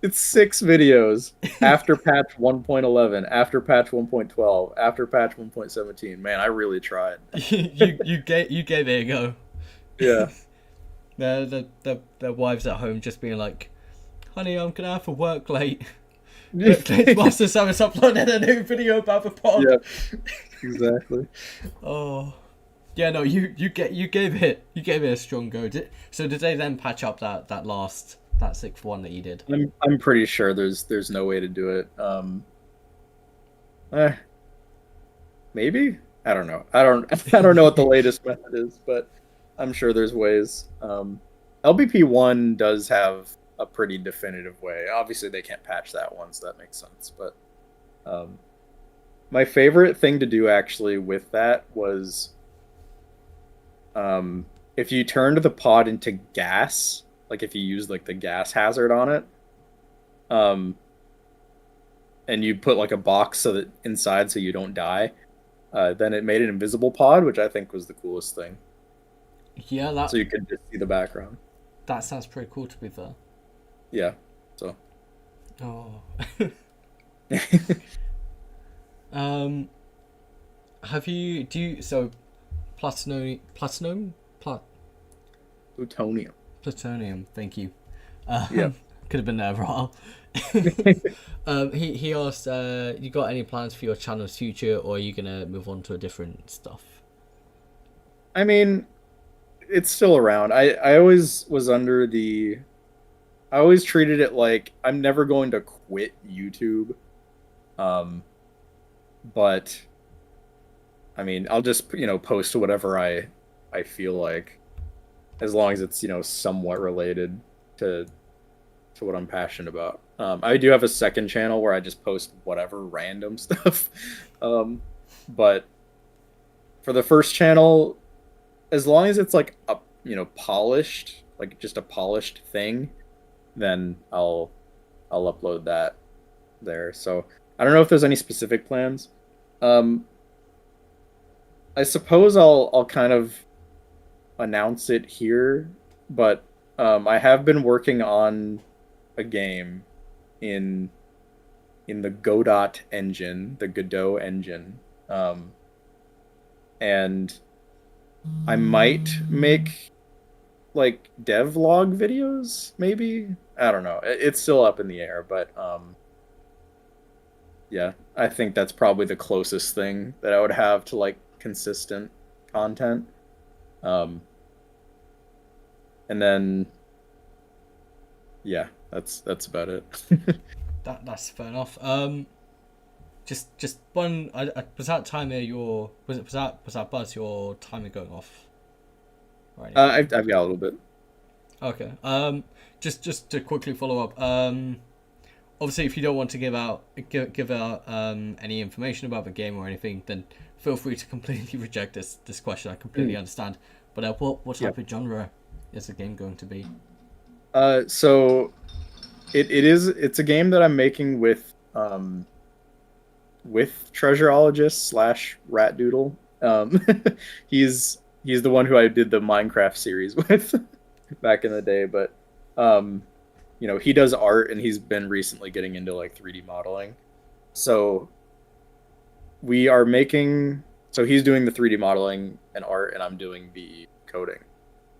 It's 6 videos after patch 1.11, after patch 1.12, after patch 1.17. Man, I really tried.
you gave it a go.
Yeah.
Their wives at home just being like, honey, I'm gonna have to work late.
Yeah,
GlitchMaster7's uploaded a new video about the pod.
exactly.
Oh. Yeah, no, you gave it a strong go. Did they then patch up that sixth one that you did?
I'm pretty sure there's no way to do it. Eh, maybe? I don't know. I don't know what the latest method is, but I'm sure there's ways. LBP1 does have a pretty definitive way. Obviously they can't patch that one, so that makes sense. But um my favorite thing to do actually with that was if you turned the pod into gas, like if you use like the gas hazard on it, um, and you put like a box so that inside so you don't die, then it made an invisible pod, which I think was the coolest thing.
Yeah, that
So you could just see the background.
that sounds pretty cool to be fair.
Yeah. So
Oh. um, have you do you so Plat
plutonium.
plutonium? Thank you.
Yeah.
Could have been there for a while. He asked, you got any plans for your channel's future, or are you gonna move on to a different stuff?
I mean, it's still around. I always was under the I always treated it like I'm never going to quit YouTube. Um, but I mean, I'll just post whatever I feel like, as long as it's somewhat related to what I'm passionate about. I do have a second channel where I just post whatever random stuff. But for the first channel, as long as it's like a polished, like just a polished thing, then I'll upload that. there. So I don't know if there's any specific plans. Um, I suppose I'll kind of announce it here, but I have been working on a game in the Godot engine, the Godot engine, um, and I might make like devlog videos, maybe. I don't know. It's still up in the air, but yeah, I think that's probably the closest thing that I would have to like consistent content. Um, and then yeah, that's about it.
That's fair enough. Just one. Was that timer your? Was that buzz your timer going off or anything?
I've got a little bit.
Okay. Just to quickly follow up. Obviously, if you don't want to give out any information about the game or anything, then feel free to completely reject this question. I completely
Mm,
understand. But what
yeah.
type of genre is the game going to be?
So it's a game that I'm making with treasureologist slash rat doodle. He's the one who I did the Minecraft series with back in the day, but um, he does art and he's been recently getting into like 3D modeling. So we are making so he's doing the 3D modeling and art and I'm doing the coding.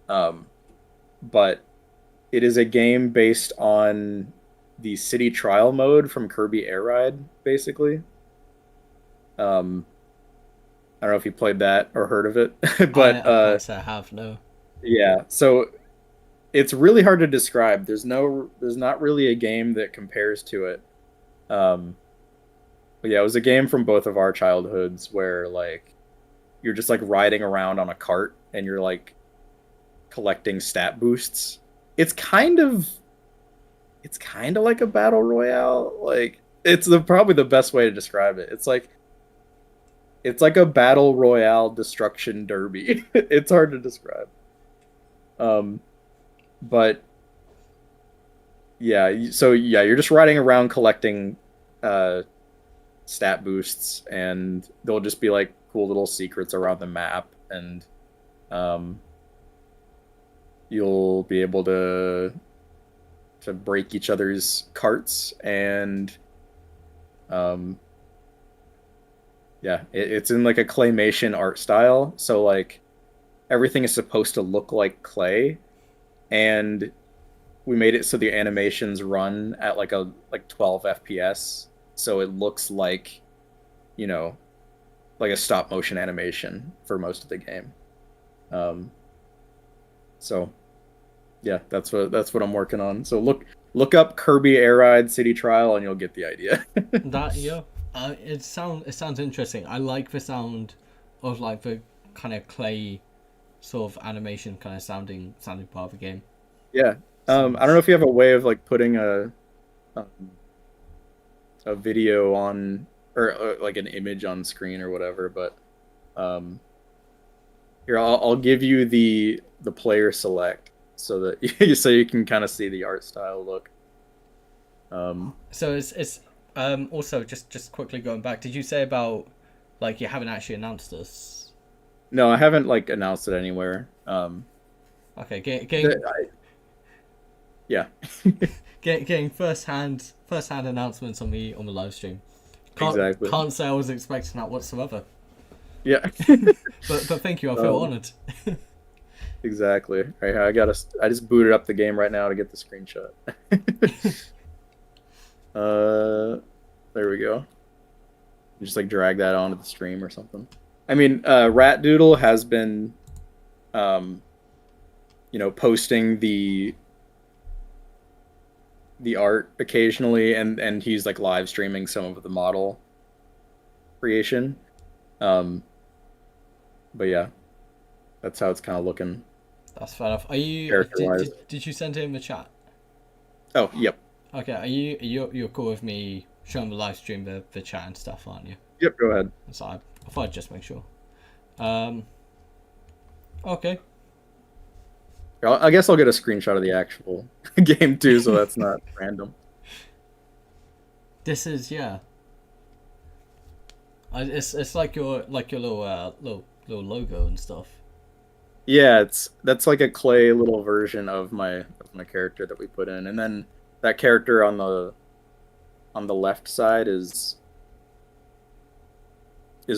Um, but it is a game based on the city trial mode from Kirby Air Ride, basically. Um, I don't know if you played that or heard of it, but
I can't say I have, no.
yeah. So it's really hard to describe. There's not really a game that compares to it. Um, but yeah, it was a game from both of our childhoods where like you're just like riding around on a cart and you're like collecting stat boosts. It's kind of it's kind of like a battle royale. Like it's the probably the best way to describe it. It's like a battle royale destruction derby. It's hard to describe. Um, but yeah, so yeah, you're just riding around collecting uh stat boosts, and there'll just be like cool little secrets around the map, and um, you'll be able to break each other's carts, and um, yeah, it's in like a claymation art style, so like everything is supposed to look like clay, and we made it so the animations run at like 12 FPS, so it looks you know like a stop motion animation for most of the game. Um, so yeah, that's what I'm working on. So look up Kirby Air Ride City Trial and you'll get the idea.
That yeah. It sounds interesting. I like the sound of like the kind of clay sort of animation kind of sounding part of the game.
Yeah. I don't know
Sounds
if you have a way of like putting um, a video on or like an image on screen or whatever, but um, here I'll give you the player select so that so you can kind of see the art style look. Um,
so it's also just quickly going back. Did you say about like you haven't actually announced this?
no, I haven't like announced it anywhere.
Okay,
The, yeah,
getting first hand announcements on the live stream.
exactly.
Can't say I was expecting that whatsoever.
Yeah.
But thank you. I feel
Um,
honoured.
exactly. Right, I just booted up the game right now to get the screenshot. uh, there we go. Just like drag that onto the stream or something. I mean, Rat Doodle has been, um, posting the art occasionally, and he's like live streaming some of the model creation. Um, but yeah, that's how it's kind of looking
That's fair enough. Are you?
character
Did,
wise.
did, did you send him a chat?
Oh, yep,
Okay. You're cool with me showing the live stream the chat and stuff, aren't you?
yep. Go ahead.
So I thought I'd just make sure. Um. Okay.
I guess I'll get a screenshot of the actual game too, so that's not random.
This is yeah. It's like your little little logo and stuff.
Yeah, it's that's like a clay little version of my character that we put in, and then that character on the left side is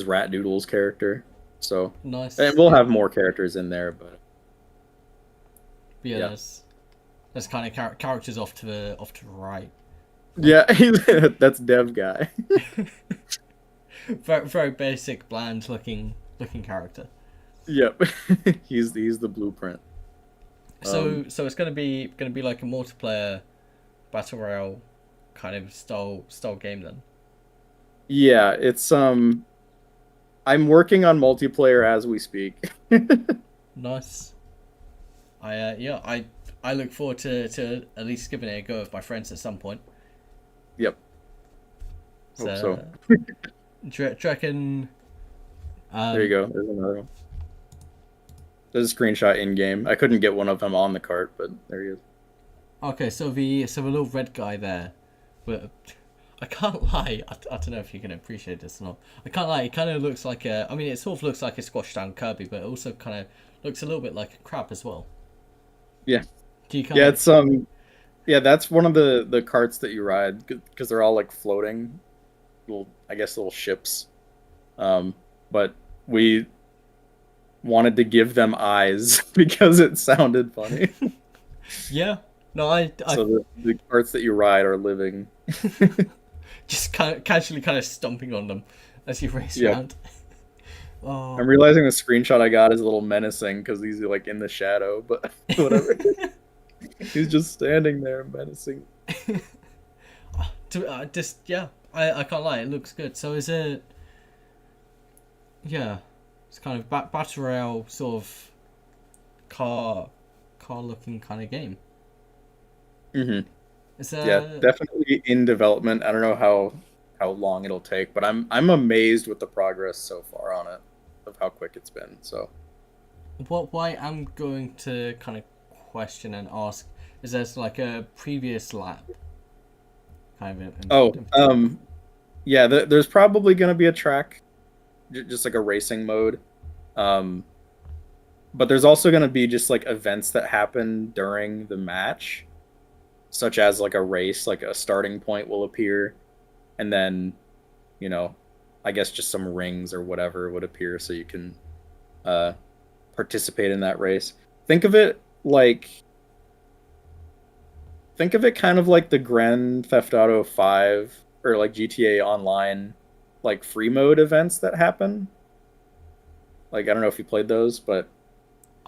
Rat Doodle's character. So, and
Nice.
we'll have more characters in there, but
But yeah,
yeah,
there's kind of characters off to the right. Like
yeah, that's Dev guy.
very basic, bland looking character.
Yep, he's the blueprint.
So it's gonna be like a multiplayer battle royale kind of style game then.
Yeah, it's I'm working on multiplayer as we speak.
Nice. Yeah I look forward to at least giving it a go with my friends at some point.
Yep, hope so.
So do you reckon?
There you go. There's another one. There's a screenshot in game. I couldn't get one of them on the cart, but there he is.
Okay, so the little red guy there, but I can't lie. I don't know if you can appreciate this or not. I can't lie. It kind of looks like a. I mean, it sort of looks like a squashed down Kirby, but it also kind of looks a little bit like a crab as well.
Yeah,
Do you kind
yeah.
of?
It's yeah. That's one of the carts that you ride because they're all like floating, little I guess little ships. Um, but we wanted to give them eyes because it sounded funny.
Yeah. No, I
So the carts that you ride are living.
just kind of casually kind of stomping on them as you race
Yeah.
around. Oh.
I'm realizing the screenshot I got is a little menacing because he's like in the shadow, but whatever. He's just standing there menacing.
Just yeah, I can't lie. It looks good. So is it? Yeah, it's kind of battle royale sort of car looking kind of game.
Hmm.
It's
Yeah, definitely in development. I don't know how long it'll take, but I'm amazed with the progress so far on it, of how quick it's been. So
what why I'm going to kind of question and ask is there's like a previous lap kind of
oh, yeah, there's probably gonna be a track, just like a racing mode. Um, but there's also gonna be just like events that happen during the match, such as like a race, like a starting point will appear, and then, you know, I guess just some rings or whatever would appear so you can uh, participate in that race. Think of it like think of it kind of like the Grand Theft Auto 5 or like GTA Online like free mode events that happen. Like I don't know if you played those, but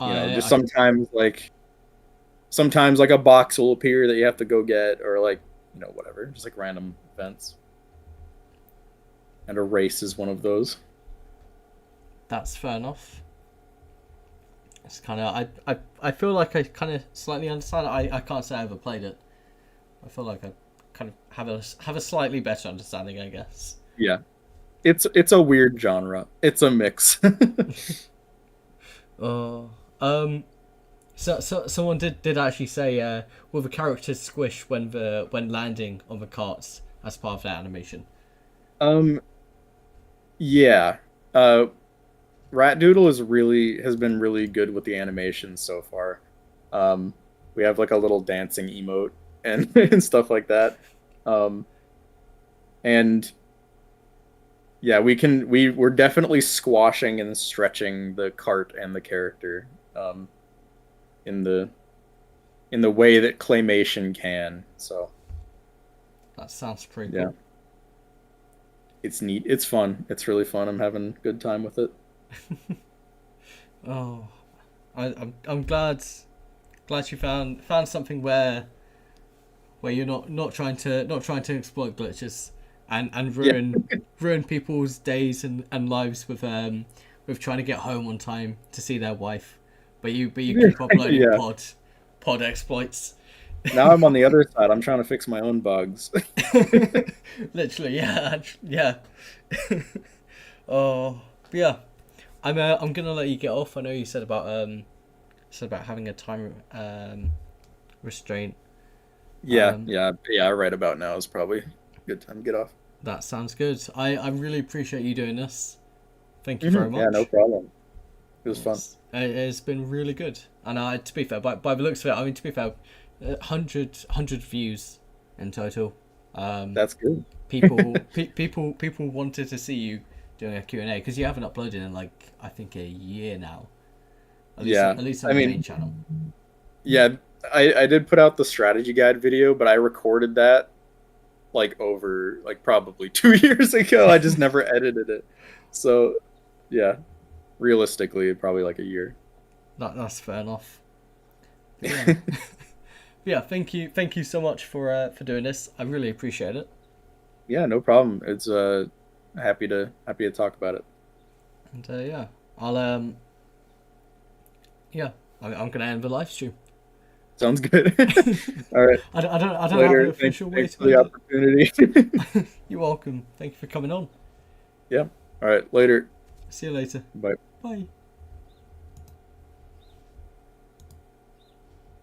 you know, just
I
sometimes like a box will appear that you have to go get or like, you know, whatever, just like random events. And a race is one of those.
that's fair enough. It's kind of I feel like I kind of slightly understand it. I can't say I ever played it. I feel like I kind of have a slightly better understanding, I guess.
Yeah. It's a weird genre. It's a mix.
Oh, so someone did actually say will the characters squish when landing on the carts as part of that animation?
um yeah. Uh Rat Doodle has been really good with the animations so far. Um we have like a little dancing emote and and stuff like that. Um and yeah, we're definitely squashing and stretching the cart and the character in the way that claymation can. So,
That sounds pretty
yeah,
cool.
it's neat. It's fun. It's really fun. I'm having a good time with it.
Oh, I'm glad you found something where you're not trying to exploit glitches and
Yeah.
ruin people's days and lives with trying to get home on time to see their wife, but you keep uploading
Yeah.
pod exploits.
Now I'm on the other side. I'm trying to fix my own bugs.
Literally, yeah, yeah. Oh, yeah. I'm gonna let you get off. I know you said about having a time restraint.
Yeah,
Um,
yeah, yeah. Right about now is probably Good time to get off.
That sounds good. I really appreciate you doing this. Thank you very
Yeah, no
much.
problem. It was fun.
It's been really good. And to be fair, by the looks of it, I mean, to be fair, 100 views in total. Um,
That's good.
people wanted to see you doing a Q&A because you haven't uploaded in like I think a year now.
Yeah.
At least on
I
your main
mean,
channel.
yeah, I did put out the strategy guide video, but I recorded that like over like probably 2 years ago. I just never edited it. So yeah, realistically, probably like a year.
That's fair enough. But yeah, yeah. Thank you so much for doing this. I really appreciate it.
Yeah, no problem. It's happy to talk about it.
And yeah, I'll yeah, I'm gonna end the live stream.
Sounds good. All right.
I don't have an
Later.
official way
Thanks
to
for the
end it.
opportunity.
You're welcome. Thank you for coming on.
Yeah. All right. Later.
See you later.
Bye.
Bye.